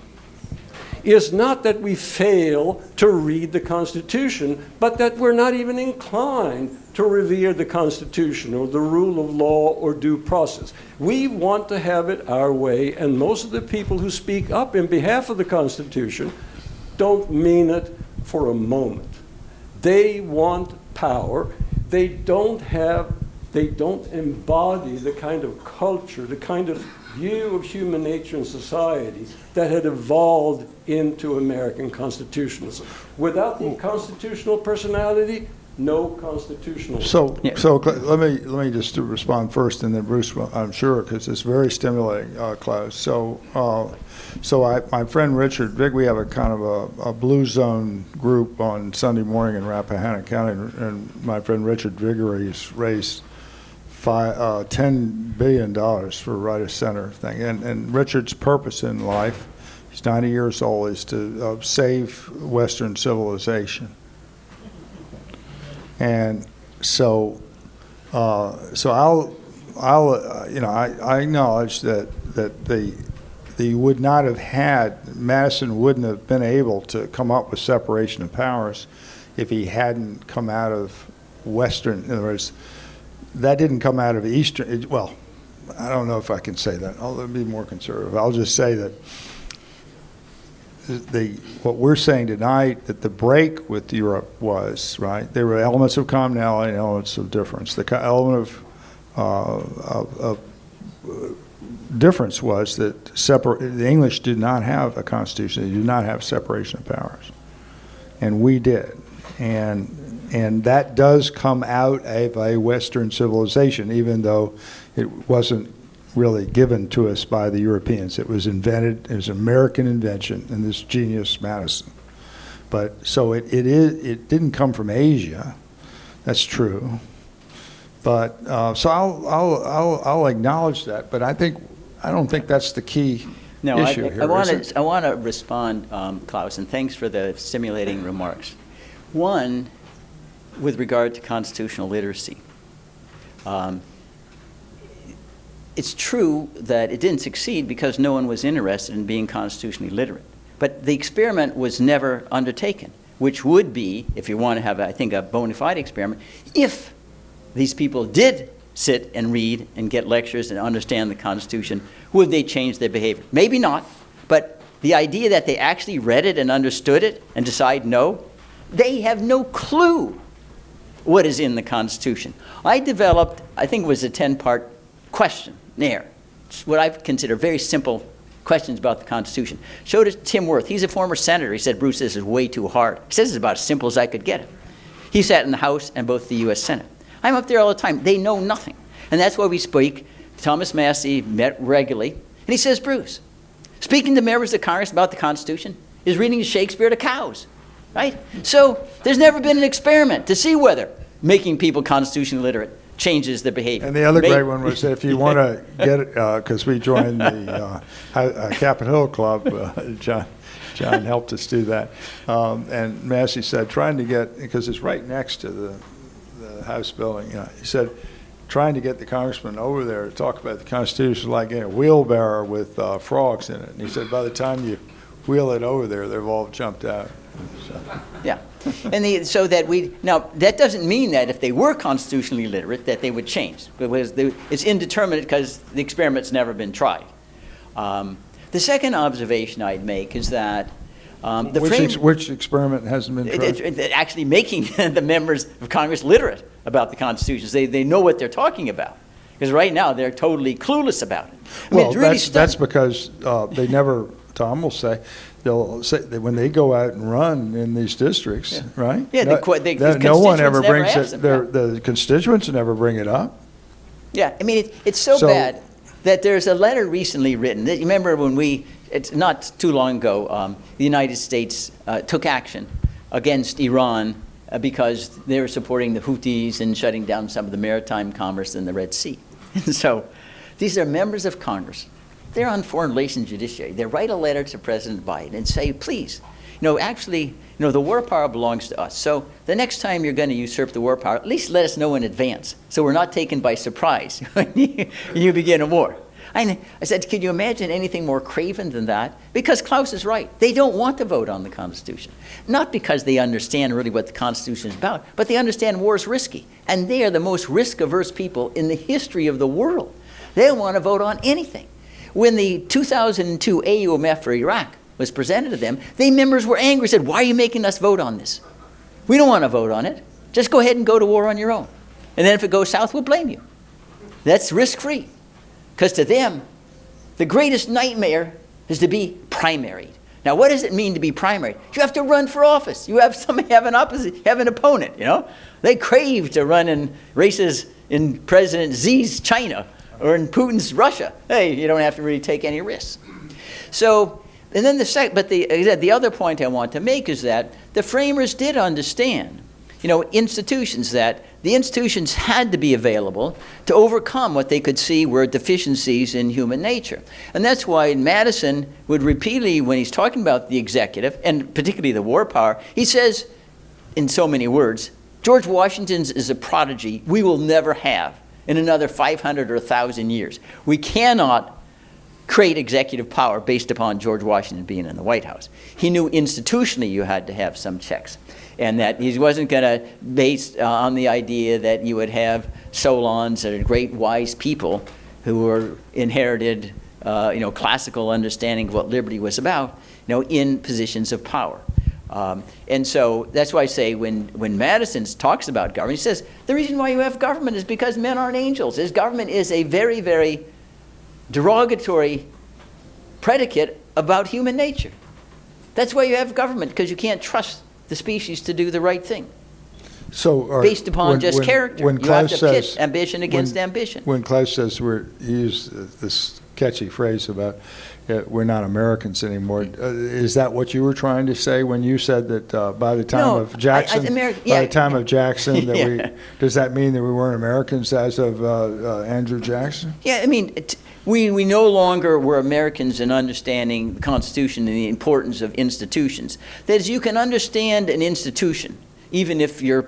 is not that we fail to read the Constitution, but that we're not even inclined to revere the Constitution or the rule of law or due process. We want to have it our way, and most of the people who speak up in behalf of the Constitution don't mean it for a moment. They want power. They don't embody the kind of culture, the kind of view of human nature and society that had evolved into American constitutionalism. Without the constitutional personality, no constitutional. So, Yeah. so let me just respond first, and then Bruce, I'm sure, because it's very stimulating, Klaus. So, my friend Richard Vig, we have a kind of a blue zone group on Sunday morning in Rappahannock County, and my friend Richard Viggory's raised $10 billion for Right of Center thing. And Richard's purpose in life, he's 90 years old, is to save Western civilization. And so, I'll I acknowledge that they would not have had, Madison wouldn't have been able to come up with separation of powers if he hadn't come out of Western. In other words, that didn't come out of Eastern. Well, I don't know if I can say that. I'll be more conservative. I'll just say that what we're saying tonight, that the break with Europe was, right, there were elements of commonality and elements of difference. The element of difference was that the English did not have a constitution. They did not have separation of powers, and we did. And that does come out of a Western civilization, even though it wasn't really given to us by the Europeans. It was invented, it was an American invention, and this genius Madison. But so it didn't come from Asia. That's true. But so I'll acknowledge that. But I don't think that's the key issue here. I want to respond, Klaus, and thanks for the stimulating remarks. One, with regard to constitutional literacy. It's true that it didn't succeed because no one was interested in being constitutionally literate. But the experiment was never undertaken, which would be, if you want to have, I think, a bona fide experiment, if these people did sit and read and get lectures and understand the Constitution, would they change their behavior? Maybe not, but the idea that they actually read it and understood it and decide no, they have no clue what is in the Constitution. I developed, I think it was a 10-part questionnaire. It's what I consider very simple questions about the Constitution. Showed it to Tim Wirth. He's a former senator. He said, Bruce, this is way too hard. He says it's about as simple as I could get it. He sat in the House and both the U.S. Senate. I'm up there all the time. They know nothing. And that's why we speak. Thomas Massey met regularly. And he says, Bruce, speaking to members of Congress about the Constitution is reading Shakespeare to cows. Right? So there's never been an experiment to see whether making people constitutionally literate changes their behavior. And the other great one was if you want to get it, because we joined the Capitol Hill Club, John helped us do that. And Massey said, trying to get, because it's right next to the House building, he said, trying to get the congressman over there to talk about the Constitution like in a wheelbarrow with frogs in it. And he said, by the time you wheel it over there, they've all jumped out. So. Yeah. And so that now that doesn't mean that if they were constitutionally literate that they would change, because it's indeterminate because the experiment's never been tried. The second observation I'd make is that which experiment hasn't been tried? Actually making the members of Congress literate about the Constitution. They know what they're talking about. Because right now they're totally clueless about it. That's because they never, Tom will say, they'll say that when they go out and run in these districts, right? Yeah, no one ever brings it. The constituents never bring it up. Yeah, I mean, it's so bad that there's a letter recently written. You remember when it's not too long ago, the United States took action against Iran because they were supporting the Houthis and shutting down some of the maritime commerce in the Red Sea. And so these are members of Congress. They're on Foreign Relations Judiciary. They write a letter to President Biden and say, please, the war power belongs to us. So the next time you're going to usurp the war power, at least let us know in advance so we're not taken by surprise when you begin a war. I said, can you imagine anything more craven than that? Because Klaus is right. They don't want to vote on the Constitution. Not because they understand really what the Constitution is about, but they understand war is risky. And they are the most risk-averse people in the history of the world. They don't want to vote on anything. When the 2002 AUMF for Iraq was presented to them, they members were angry, said, why are you making us vote on this? We don't want to vote on it. Just go ahead and go to war on your own. And then if it goes south, we'll blame you. That's risk-free. Because to them, The greatest nightmare is to be primaried. Now, what does it mean to be primary? You have to run for office. You have somebody have an opponent, you know? They crave to run in races in President Xi's China or in Putin's Russia. Hey, you don't have to really take any risks. So, and then the other point I want to make is that the framers did understand, you know, institutions, that the institutions had to be available to overcome what they could see were deficiencies in human nature. And that's why Madison would repeatedly, when he's talking about the executive, and particularly the war power, he says, in so many words, George Washington's is a prodigy we will never have in another 500 or 1,000 years. We cannot create executive power based upon George Washington being in the White House. He knew institutionally you had to have some checks, and that he wasn't going to base on the idea that you would have Solons that are great wise people who were inherited, you know, classical understanding of what liberty was about, you know, in positions of power. And so that's why I say when Madison talks about government, he says the reason why you have government is because men aren't angels. His government is a very, very derogatory predicate about human nature. That's why you have government, because you can't trust the species to do the right thing. So, based upon just character. When You have Klaus to pit says, ambition against ambition. When Klaus says he used this catchy phrase about we're not Americans anymore, is that what you were trying to say when you said that by the time of Jackson? Does that mean that we weren't Americans as of Andrew Jackson? Yeah, I mean, we no longer were Americans in understanding the Constitution and the importance of institutions. That is, you can understand an institution even if you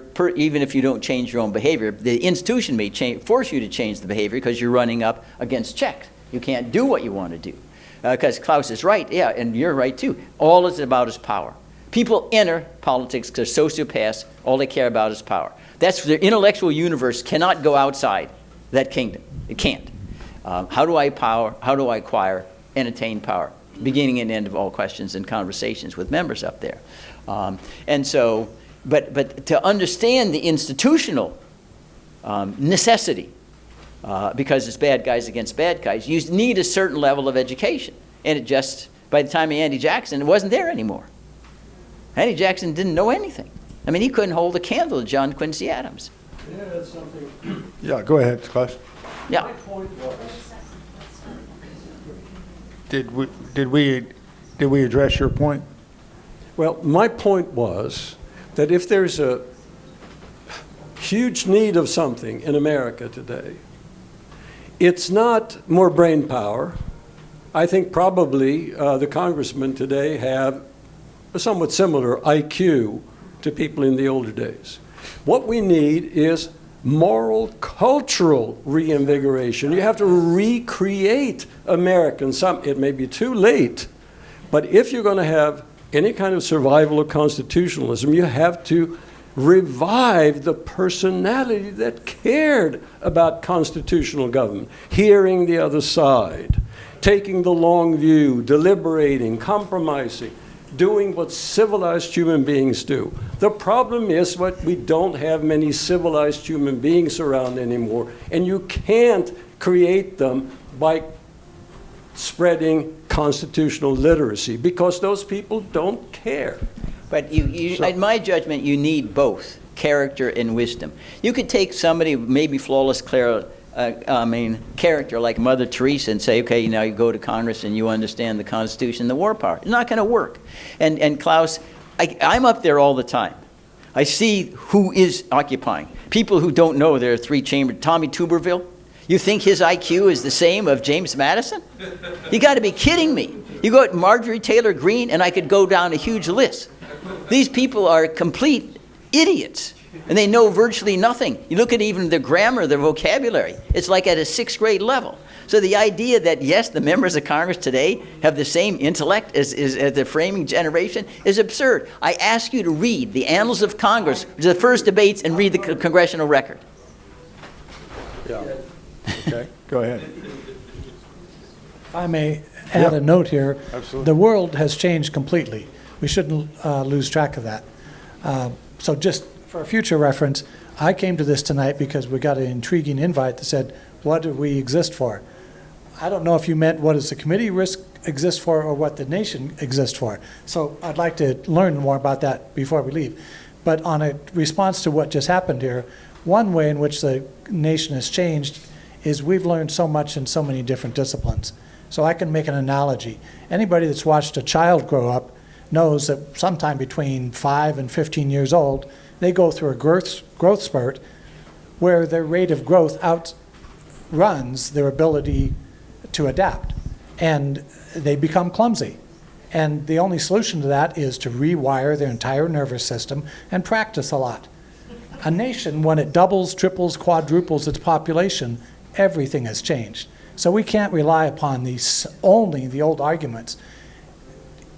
don't change your own behavior. The institution may force you to change the behavior because you're running up against checks. You can't do what you want to do. Because Klaus is right, yeah, and you're right too. All it's about is power. People enter politics because they're sociopaths. All they care about is power. That's their intellectual universe cannot go outside that kingdom. It can't. How do I acquire and attain power? Beginning and end of all questions and conversations with members up there. And so, but to understand the institutional necessity, because it's bad guys against bad guys, you need a certain level of education. And it just, by the time of Andy Jackson, it wasn't there anymore. Andy Jackson didn't know anything. I mean, he couldn't hold a candle to John Quincy Adams. Yeah, that's something. Yeah, go ahead, Klaus. Yeah. My point was, Did we address your point? well, my point was that if there's a huge need of something in America today, it's not more brain power. I think probably the congressmen today have a somewhat similar IQ to people in the older days. What we need is moral, cultural reinvigoration. You have to recreate Americans. It may be too late, but if you're going to have any kind of survival of constitutionalism, you have to revive the personality that cared about constitutional government, hearing the other side, taking the long view, deliberating, compromising, doing what civilized human beings do. The problem is we don't have many civilized human beings around anymore, and you can't create them by spreading constitutional literacy because those people don't care. But in my judgment, you need both character and wisdom. You could take somebody, maybe flawless character like Mother Teresa and say, okay, now you go to Congress and you understand the Constitution, the war power. It's not going to work. And Klaus, I'm up there all the time. I see who is occupying. People who don't know there are three-chambered. Tommy Tuberville, you think his IQ is the same of James Madison? You got to be kidding me. You go at Marjorie Taylor Greene, and I could go down a huge list. These people are complete idiots, and they know virtually nothing. You look at even their grammar, their vocabulary. It's like at a 6th grade level. So the idea that, yes, the members of Congress today have the same intellect as the framing generation is absurd. I ask you to read the Annals of Congress, the first debates, and read the congressional record. Yeah. Okay, go ahead. If I may add a note here. Absolutely. The world has changed completely. We shouldn't lose track of that. So just for future reference, I came to this tonight because we got an intriguing invite that said, what do we exist for? I don't know if you meant what does the committee risk exist for or what the nation exists for. So I'd like to learn more about that before we leave. But on a response to what just happened here, one way in which the nation has changed is we've learned so much in so many different disciplines. So I can make an analogy. Anybody that's watched a child grow up knows that sometime between 5 and 15 years old, they go through a growth spurt where their rate of growth outruns their ability to adapt, and they become clumsy. And the only solution to that is to rewire their entire nervous system and practice a lot. A nation, when it doubles, triples, quadruples its population, everything has changed. So we can't rely upon only the old arguments.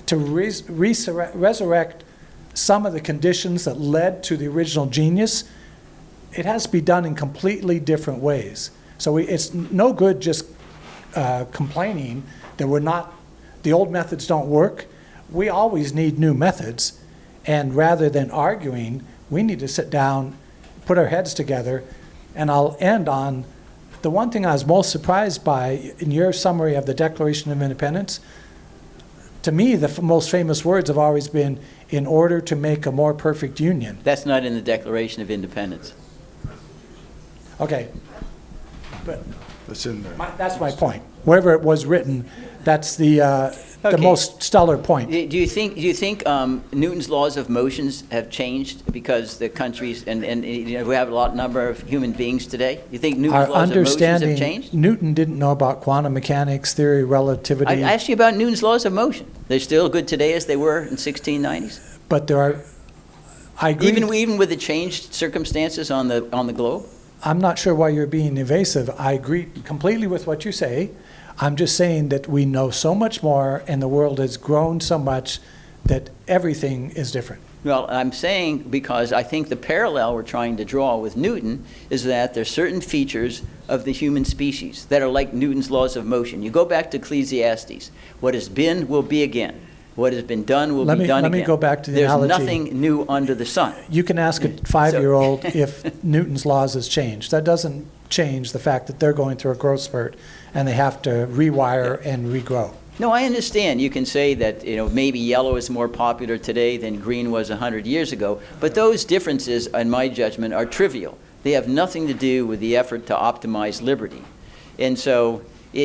To resurrect some of the conditions that led to the original genius, it has to be done in completely different ways. So it's no good just complaining that the old methods don't work. We always need new methods, and rather than arguing, we need to sit down, put our heads together, and I'll end on the one thing I was most surprised by in your summary of the Declaration of Independence. To me, the most famous words have always been, in order to make a more perfect union. That's not in the Declaration of Independence. Okay, but That's in there. that's my point. Wherever it was written, that's the Okay. most stellar point. Do you think Newton's laws of motions have changed because the countries and we have a number of human beings today? Do you think Newton's Our laws of motions have understanding, changed? Newton didn't know about quantum mechanics, theory, relativity, I asked you about Newton's laws of motion. They're still good today as they were in 1690s, but I agree. even with the changed circumstances on the globe. I'm not sure why you're being evasive. I agree completely with what you say. I'm just saying that we know so much more, and the world has grown so much that everything is different. Well, I'm saying because I think the parallel we're trying to draw with Newton is that there's certain features of the human species that are like Newton's laws of motion. You go back to Ecclesiastes. What has been will be again. What has been done will be done again. Let me go back to the There's analogy. nothing new under the sun. You can ask a 5-year-old if Newton's laws has changed. That doesn't change the fact that they're going through a growth spurt and they have to rewire and regrow. No, I understand. You can say that maybe yellow is more popular today than green was 100 years ago, but those differences, in my judgment, are trivial. They have nothing to do with the effort to optimize liberty. And so so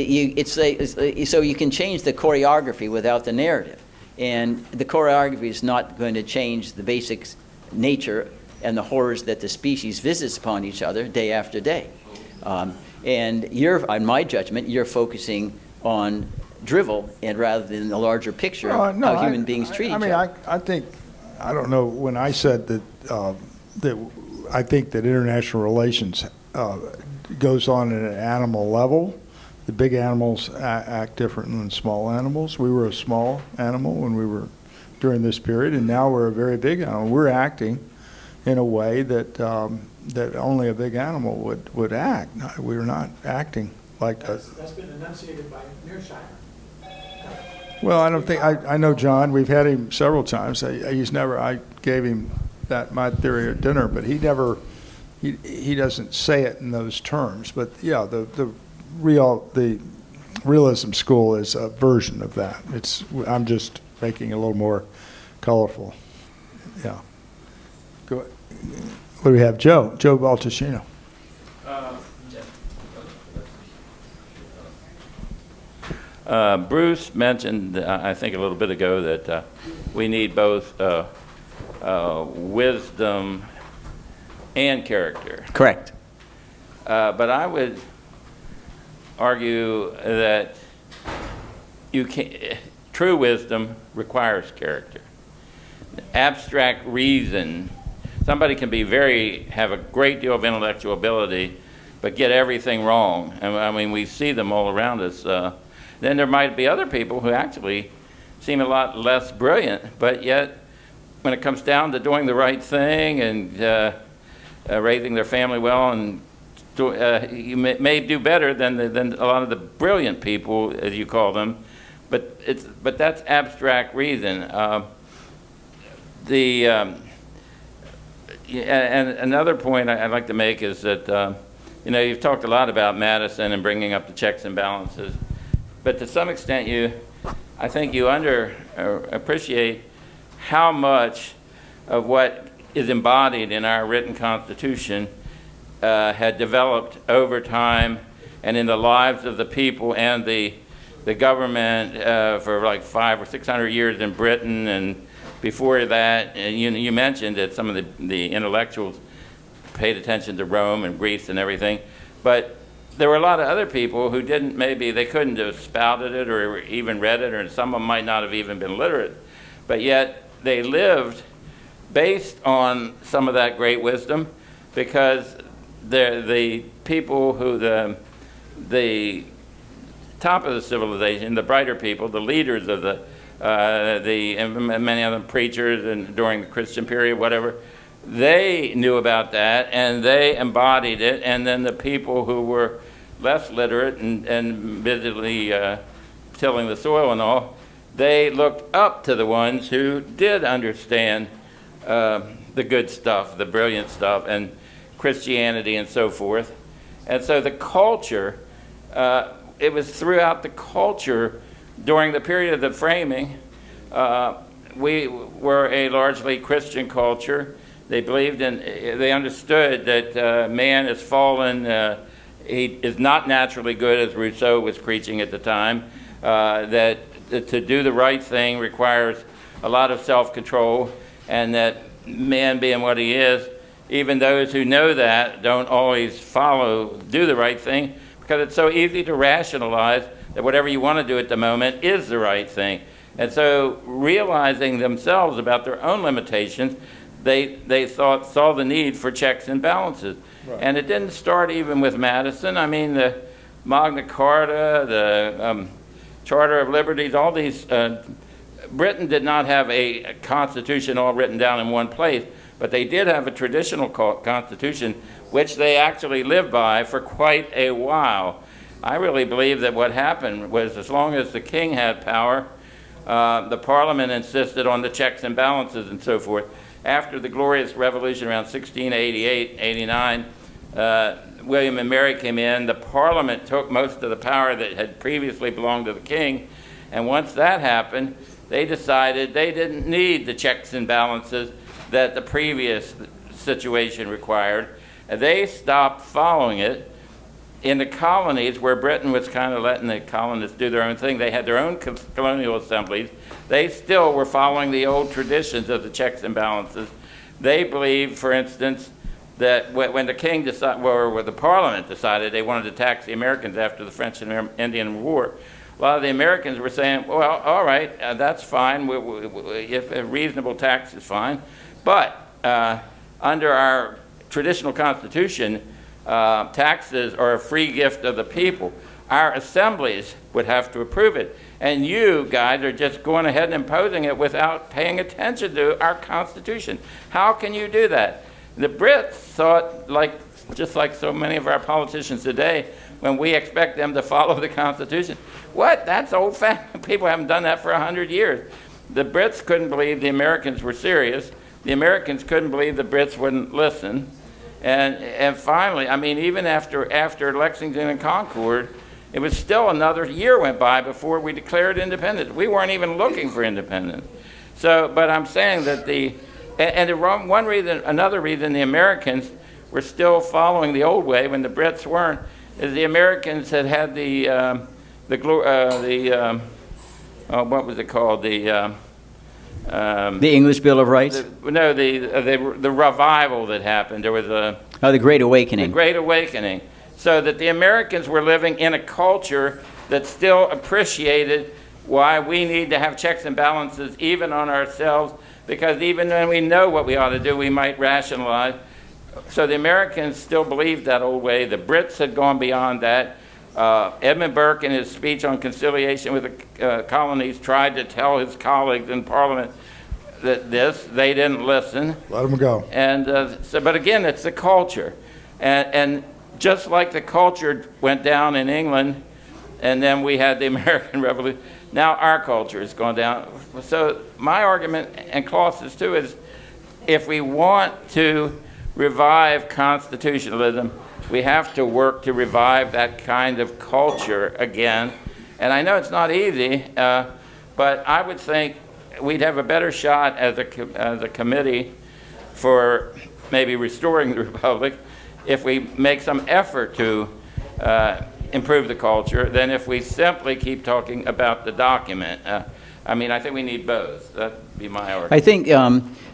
you can change the choreography without the narrative. And the choreography is not going to change the basic nature and the horrors that the species visits upon each other day after day. And in my judgment, you're focusing on drivel and rather than the larger picture of how human beings treat each other. I think, I don't know, when I said that, that I think that international relations goes on at an animal level. The big animals act different than small animals. We were a small animal when we were during this period, and now we're a very big animal. We're acting in a way that that only a big animal would act. We're not acting like that. That's been enunciated by Mearsheimer. Well, I don't think, I know John, we've had him several times. I gave him my theory at dinner, but he doesn't say it in those terms. But yeah, the realism school is a version of that. I'm just making it a little more colorful. Yeah. Go ahead. What do we have? Joe Baltacino. Bruce mentioned, I think a little bit ago, that we need both wisdom and character. Correct. But I would argue that true wisdom requires character. Abstract reason, somebody can have a great deal of intellectual ability, but get everything wrong. And I mean, we see them all around us. Then there might be other people who actually seem a lot less brilliant, but yet when it comes down to doing the right thing and raising their family well, and you may do better than a lot of the brilliant people, as you call them, but that's abstract reason. And another point I'd like to make is that you've talked a lot about Madison and bringing up the checks and balances. but to some extent I think you appreciate how much of what is embodied in our written Constitution had developed over time and in the lives of the people and the government for like 500 or 600 years in Britain, and before that, and you mentioned that some of the intellectuals paid attention to Rome and Greece and everything, but there were a lot of other people who didn't, maybe they couldn't have spouted it or even read it, or some of them might not have even been literate, but yet they lived based on some of that great wisdom, because the people who the top of the civilization, the brighter people, the leaders of and many of them preachers and during the Christian period, whatever, they knew about that and they embodied it, and then the people who were less literate and busily tilling the soil and all, they looked up to the ones who did understand the good stuff, the brilliant stuff, and Christianity and so forth. And so the culture, it was throughout the culture during the period of the framing. We were a largely Christian culture. They believed they understood that man is fallen. He is not naturally good, as Rousseau was preaching at the time, that to do the right thing requires a lot of self-control, and that man being what he is, even those who know that don't always do the right thing, because it's so easy to rationalize that whatever you want to do at the moment is the right thing. And so realizing themselves about their own limitations, they saw the need for checks and balances. Right. And it didn't start even with Madison. I mean, the Magna Carta, the Charter of Liberties, all these, Britain did not have a constitution all written down in one place, but they did have a traditional constitution, which they actually lived by for quite a while. I really believe that what happened was, as long as the king had power, the parliament insisted on the checks and balances and so forth. After the Glorious Revolution around 1688, 89, William and Mary came in. The parliament took most of the power that had previously belonged to the king, and once that happened, they decided they didn't need the checks and balances that the previous situation required. And they stopped following it. In the colonies, where Britain was kind of letting the colonists do their own thing, they had their own colonial assemblies. They still were following the old traditions of the checks and balances. They believed, for instance, that when the king decided, or the parliament decided they wanted to tax the Americans after the French and Indian War, a lot of the Americans were saying, well, all right, that's fine, if a reasonable tax is fine, but under our traditional constitution, taxes are a free gift of the people. Our assemblies would have to approve it. And you guys are just going ahead and imposing it without paying attention to our Constitution. How can you do that? The Brits thought, just like so many of our politicians today, when we expect them to follow the Constitution. What? That's old-fashioned. People haven't done that for 100 years. The Brits couldn't believe the Americans were serious. The Americans couldn't believe the Brits wouldn't listen. And finally, I mean, even after Lexington and Concord, it was still another year went by before we declared independence. We weren't even looking for independence. So, but I'm saying that another reason the Americans were still following the old way when the Brits weren't, is the Americans had what was it called? The English Bill of Rights? The revival that happened. There was the Great Awakening. The Great Awakening. So that the Americans were living in a culture that still appreciated why we need to have checks and balances even on ourselves, because even when we know what we ought to do, we might rationalize. So the Americans still believed that old way. The Brits had gone beyond that. Edmund Burke, in his speech on conciliation with the colonies, tried to tell his colleagues in Parliament that they didn't listen. Let them go. And but again, it's the culture, and just like the culture went down in England, and then we had the American Revolution. Now our culture has gone down. So my argument, and Claus's too, is if we want to revive constitutionalism, we have to work to revive that kind of culture again. And I know it's not easy, but I would think we'd have a better shot as a committee for maybe restoring the republic if we make some effort to improve the culture than if we simply keep talking about the document. I mean, I think we need both. That'd be my argument. I think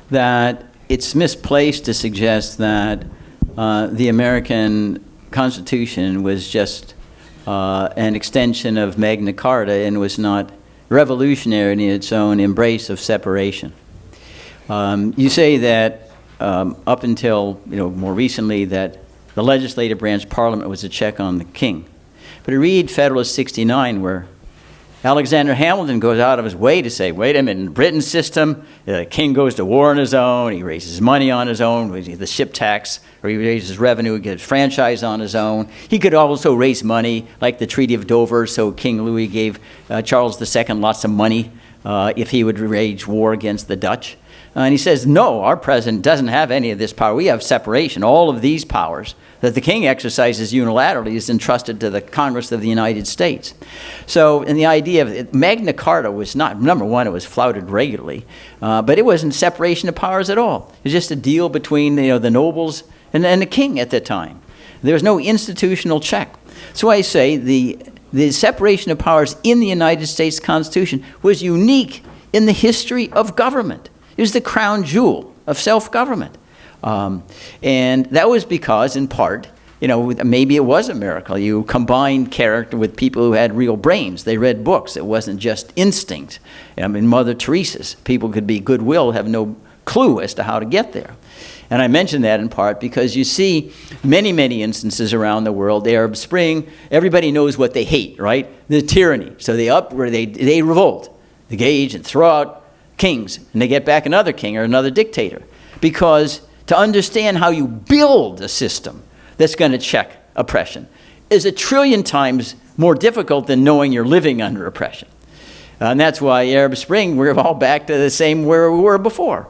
that it's misplaced to suggest that the American Constitution was just an extension of Magna Carta and was not revolutionary in its own embrace of separation. You say that up until more recently that the legislative branch parliament was a check on the king. But read Federalist 69 where Alexander Hamilton goes out of his way to say, wait a minute, in the Britain system, the king goes to war on his own, he raises money on his own, the ship tax, or he raises revenue, he gets franchise on his own. He could also raise money, like the Treaty of Dover, so King Louis gave Charles II lots of money if he would wage war against the Dutch. And he says, no, our president doesn't have any of this power. We have separation. All of these powers that the king exercises unilaterally is entrusted to the Congress of the United States. So, and the idea of it, Magna Carta was not, number one, it was flouted regularly, but it wasn't separation of powers at all. It was just a deal between the nobles and the king at the time. There was no institutional check. So I say the separation of powers in the United States Constitution was unique in the history of government. It was the crown jewel of self-government. And that was because, in part, maybe it was a miracle. You combined character with people who had real brains. They read books. It wasn't just instinct. I mean, Mother Teresa's people could be goodwill, have no clue as to how to get there. And I mention that in part because you see many, many instances around the world. The Arab Spring, everybody knows what they hate, right? The tyranny. So they revolt, they engage and throw out kings, and they get back another king or another dictator. Because to understand how you build a system that's going to check oppression is 1,000,000,000 times more difficult than knowing you're living under oppression. And that's why Arab Spring, we're all back to the same where we were before.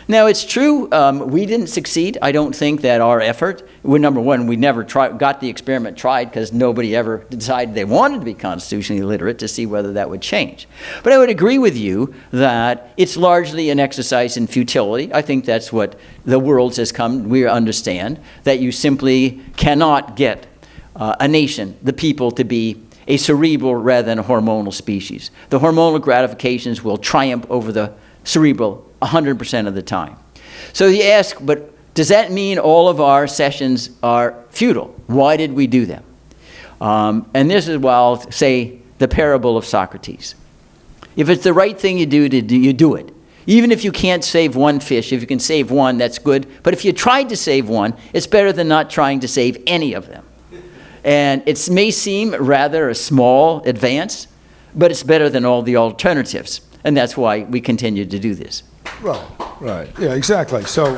Now, it's true, we didn't succeed. I don't think that our effort, number one, we never got the experiment tried because nobody ever decided they wanted to be constitutionally literate to see whether that would change. But I would agree with you that it's largely an exercise in futility. I think that's what the world has come, we understand, that you simply cannot get a nation, the people, to be a cerebral rather than a hormonal species. The hormonal gratifications will triumph over the cerebral 100% of the time. So you ask, but does that mean all of our sessions are futile? Why did we do them? And this is why I'll say the parable of Socrates. If it's the right thing you do, you do it. Even if you can't save one fish, if you can save one, that's good. But if you tried to save one, it's better than not trying to save any of them. And it may seem rather a small advance, but it's better than all the alternatives. And that's why we continue to do this. Right. Yeah, exactly. So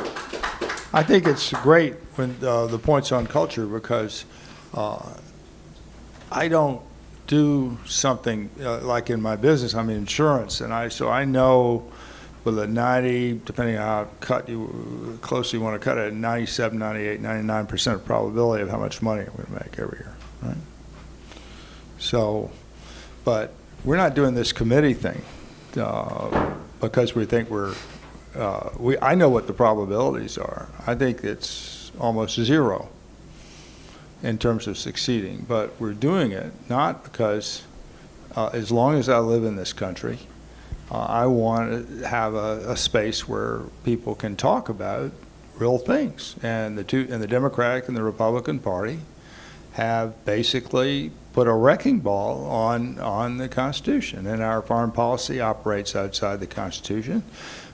I think it's great when the points on culture because I don't do something like in my business. I'm in insurance, and so I know with a 90, depending on how closely you want to cut it, 97, 98, 99% probability of how much money I'm going to make every year, right? So, but we're not doing this committee thing because we think I know what the probabilities are. I think it's almost zero in terms of succeeding, but we're doing it not because as long as I live in this country, I want to have a space where people can talk about real things. And the Democratic and the Republican Party have basically put a wrecking ball on the Constitution. And our foreign policy operates outside the Constitution.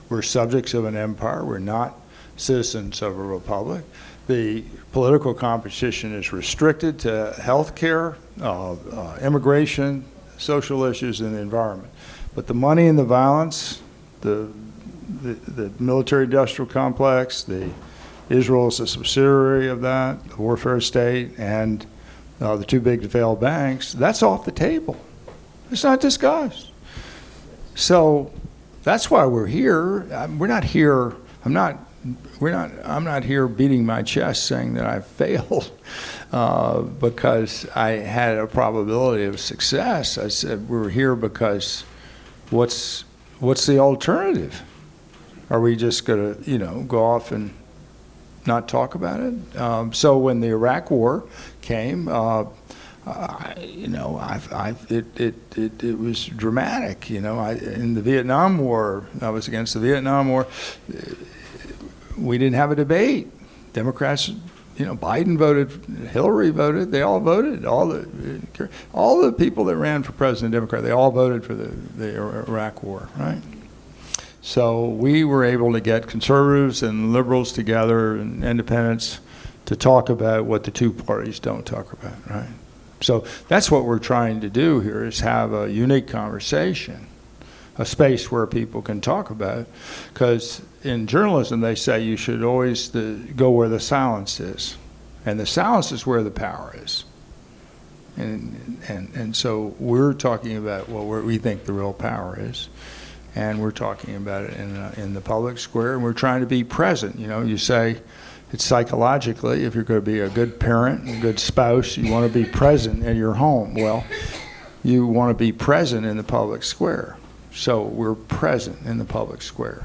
We're subjects of an empire. We're not citizens of a republic. The political competition is restricted to health care, immigration, social issues, and the environment. But the money and the violence, the military-industrial complex, Israel is a subsidiary of that, the warfare state, and the too big to fail banks, that's off the table. It's not discussed. So that's why we're here. We're not here. I'm not here beating my chest saying that I've failed. because I had a probability of success. I said, we're here because what's the alternative? Are we just going to, go off and not talk about it? So when the Iraq War came, it was dramatic. In the Vietnam War, I was against the Vietnam War. We didn't have a debate. Democrats, Biden voted, Hillary voted, they all voted. All the people that ran for president Democrat, they all voted for the Iraq War, right? So we were able to get conservatives and liberals together and independents to talk about what the two parties don't talk about, right? So that's what we're trying to do here, is have a unique conversation, a space where people can talk about it. Because in journalism, they say you should always go where the silence is. And the silence is where the power is. And so we're talking about where we think the real power is. And we're talking about it in the public square. And we're trying to be present. You say it's psychologically, if you're going to be a good parent and a good spouse, you want to be present in your home. Well, you want to be present in the public square. So we're present in the public square.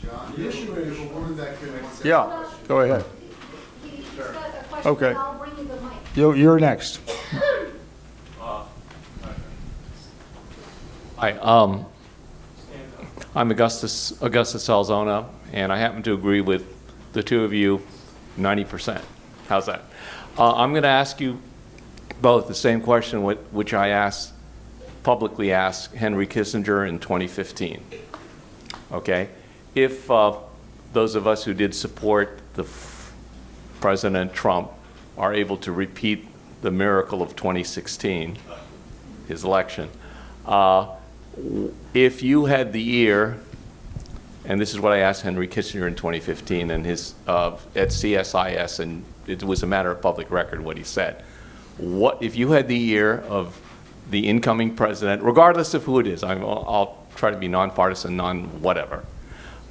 John, the issue is a woman that can. Yeah, go ahead. He's got a question. Okay. I'll bring you the mic. You're next. Hi, I'm Augustus Salzona, and I happen to agree with the two of you 90%. How's that? I'm going to ask you both the same question which I publicly asked Henry Kissinger in 2015. Okay? If those of us who did support President Trump are able to repeat the miracle of 2016, his election, if you had the ear, and this is what I asked Henry Kissinger in 2015 and his at CSIS, and it was a matter of public record what he said. What if you had the ear of the incoming president, regardless of who it is? I'll try to be nonpartisan, non-whatever.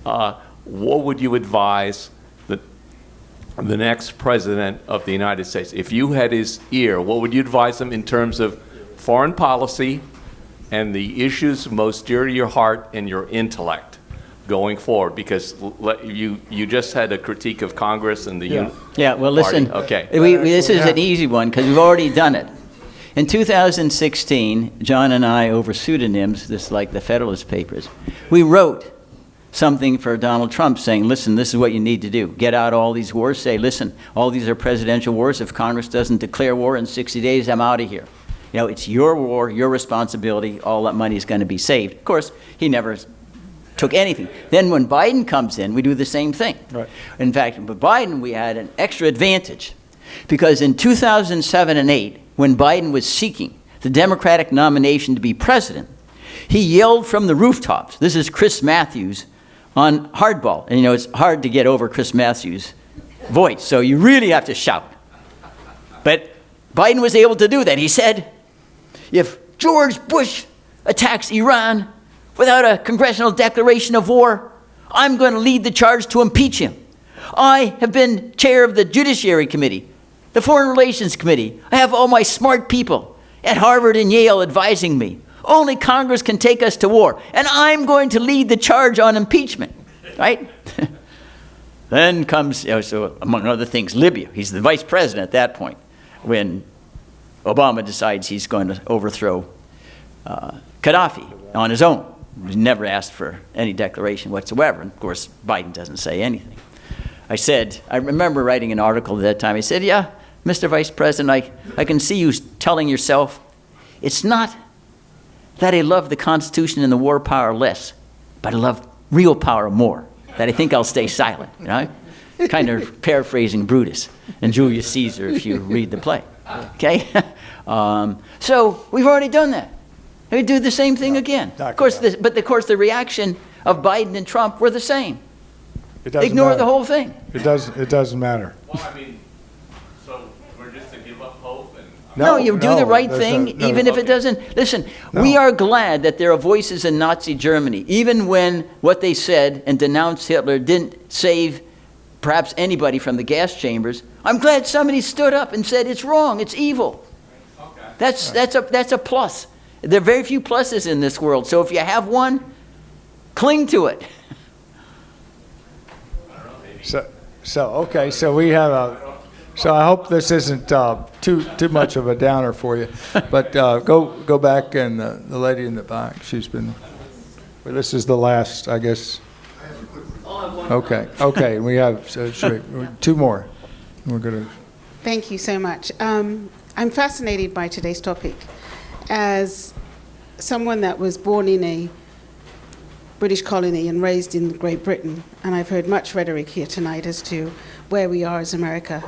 What would you advise the next president of the United States? If you had his ear, what would you advise him in terms of foreign policy and the issues most dear to your heart and your intellect going forward? Because you just had a critique of Congress and the Yeah, well, listen. Party. Okay. This is an easy one because we've already done it. In 2016, John and I, over pseudonyms, just like the Federalist Papers, we wrote something for Donald Trump saying, listen, this is what you need to do. Get out all these wars. Say, listen, all these are presidential wars. If Congress doesn't declare war in 60 days, I'm out of here. It's your war, your responsibility. All that money is going to be saved. Of course, he never took anything. Then when Biden comes in, we do the same thing. Right. In fact, with Biden, we had an extra advantage because in 2007 and 8, when Biden was seeking the Democratic nomination to be president, he yelled from the rooftops. This is Chris Matthews on Hardball. And it's hard to get over Chris Matthews' voice, so you really have to shout. But Biden was able to do that. He said, if George Bush attacks Iran without a congressional declaration of war, I'm going to lead the charge to impeach him. I have been chair of the Judiciary Committee, the Foreign Relations Committee. I have all my smart people at Harvard and Yale advising me. Only Congress can take us to war, and I'm going to lead the charge on impeachment, right? Then comes, so among other things, Libya. He's the vice president at that point when Obama decides he's going to overthrow Gaddafi on his own. He never asked for any declaration whatsoever. And of course, Biden doesn't say anything. I remember writing an article at that time. I said, yeah, Mr. Vice President, I can see you telling yourself, it's not that I love the Constitution and the war power less, but I love real power more, that I think I'll stay silent. Kind of paraphrasing Brutus and Julius Caesar if you read the play. Okay? So we've already done that. We do the same thing again. Of course, the reaction of Biden and Trump were the same. Ignore the whole thing. It doesn't matter. Well, I mean, so we're just to give up hope and... No, you do the right thing, even if it doesn't. Listen, we are glad that there are voices in Nazi Germany, even when what they said and denounced Hitler didn't save perhaps anybody from the gas chambers, I'm glad somebody stood up and said it's wrong, it's evil. That's a plus. There are very few pluses in this world, so if you have one, cling to it. So we have a. So I hope this isn't too much of a downer for you, but go back, and the lady in the back, she's been. Well, this is the last, I guess. Okay. We have two more. We're gonna. Thank you so much. I'm fascinated by today's topic. As someone that was born in a British colony and raised in Great Britain, and I've heard much rhetoric here tonight as to where we are as America.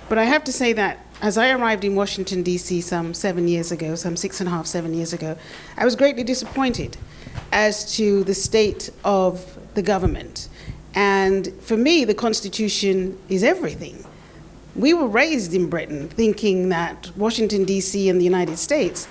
But I have to say that as I arrived in Washington, D.C. some 7 years ago, some 6.5, 7 years ago, I was greatly disappointed as to the state of the government. And for me, the Constitution is everything. We were raised in Britain thinking that Washington, D.C. and the United States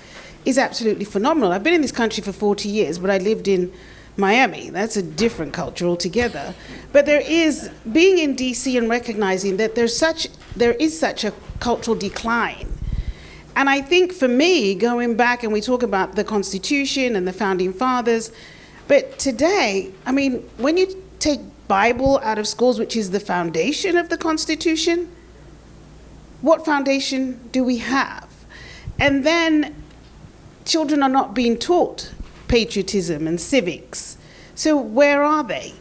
is absolutely phenomenal. I've been in this country for 40 years, but I lived in Miami. That's a different culture altogether. But there is, being in D.C. and recognizing that there is such a cultural decline. And I think for me, going back, and we talk about the Constitution and the Founding Fathers, but today, I mean, when you take Bible out of schools, which is the foundation of the Constitution, what foundation do we have? And then children are not being taught patriotism and civics. So where are they?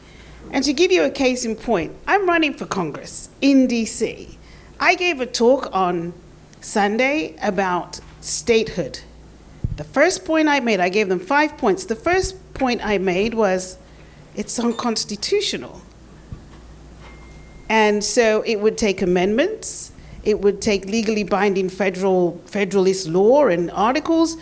And to give you a case in point, I'm running for Congress in DC. I gave a talk on Sunday about statehood. The first point I made, I gave them 5 points. The first point I made was, it's unconstitutional. And so it would take amendments, it would take legally binding federalist law and articles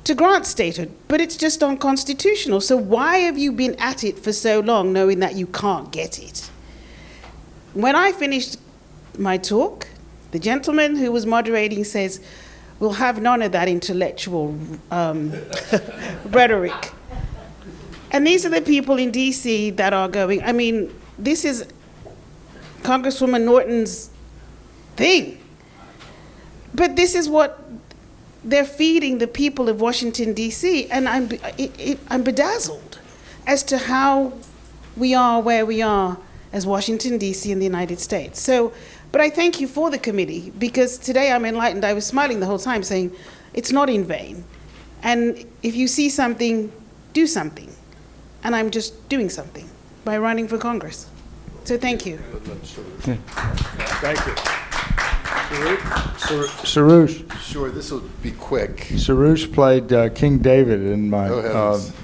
to grant statehood, but it's just unconstitutional. So why have you been at it for so long knowing that you can't get it? When I finished my talk, the gentleman who was moderating says, we'll have none of that intellectual rhetoric. And these are the people in DC that are going, I mean, this is Congresswoman Norton's thing. But this is what they're feeding the people of Washington, D.C., and I'm bedazzled as to how we are where we are as Washington, D.C. in the United States. So, but I thank you for the committee, because today I'm enlightened. I was smiling the whole time saying, it's not in vain. And if you see something, do something. And I'm just doing something by running for Congress. So thank you. Thank you. Sarouche. Sure, this will be quick. Sarouche played King David in my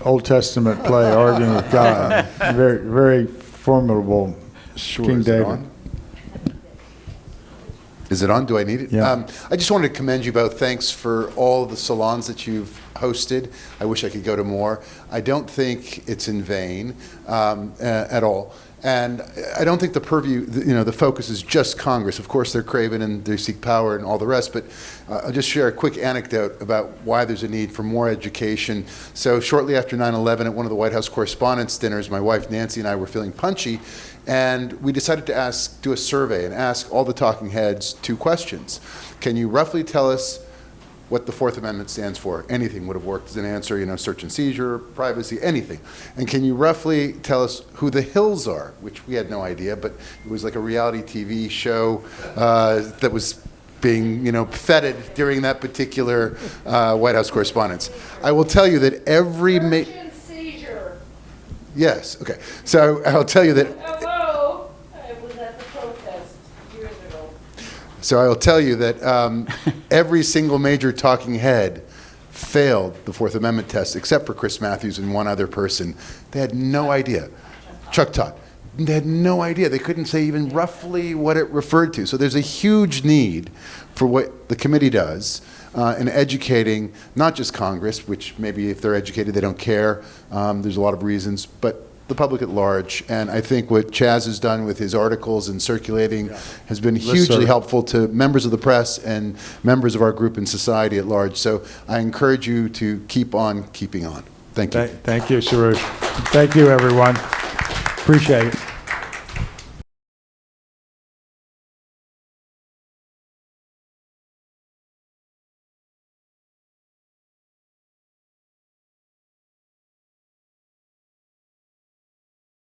Old Testament play, Arguing with God. Very, very formidable Sure, King is it David. on? Is it on? Do I need it? Yeah. I just wanted to commend you both. Thanks for all the salons that you've hosted. I wish I could go to more. I don't think it's in vain at all. And I don't think the purview, the focus is just Congress. Of course, they're craven and they seek power and all the rest, but I'll just share a quick anecdote about why there's a need for more education. So shortly after 9/11, at one of the White House Correspondents' dinners, my wife Nancy and I were feeling punchy, and we decided to do a survey and ask all the talking heads 2 questions. Can you roughly tell us what the Fourth Amendment stands for? Anything would have worked as an answer, search and seizure, privacy, anything. And can you roughly tell us who the Hills are? Which we had no idea, but it was like a reality TV show that was being, feted during that particular White House Correspondence. I will tell you that every... Search and seizure. Yes, okay. So I'll tell you that... Hello, I was at the protest years ago. So I will tell you that every single major talking head failed the Fourth Amendment test, except for Chris Matthews and one other person. They had no idea. Chuck Todd. They had no idea. They couldn't say even roughly what it referred to. So there's a huge need for what the committee does in educating not just Congress, which maybe if they're educated they don't care. There's a lot of reasons, but the public at large. And I think what Chaz has done with his articles and circulating has been hugely helpful to members of the press and members of our group and society at large. So I encourage you to keep on keeping on. Thank you. Thank you, Sarouche. Thank you, everyone. Appreciate it.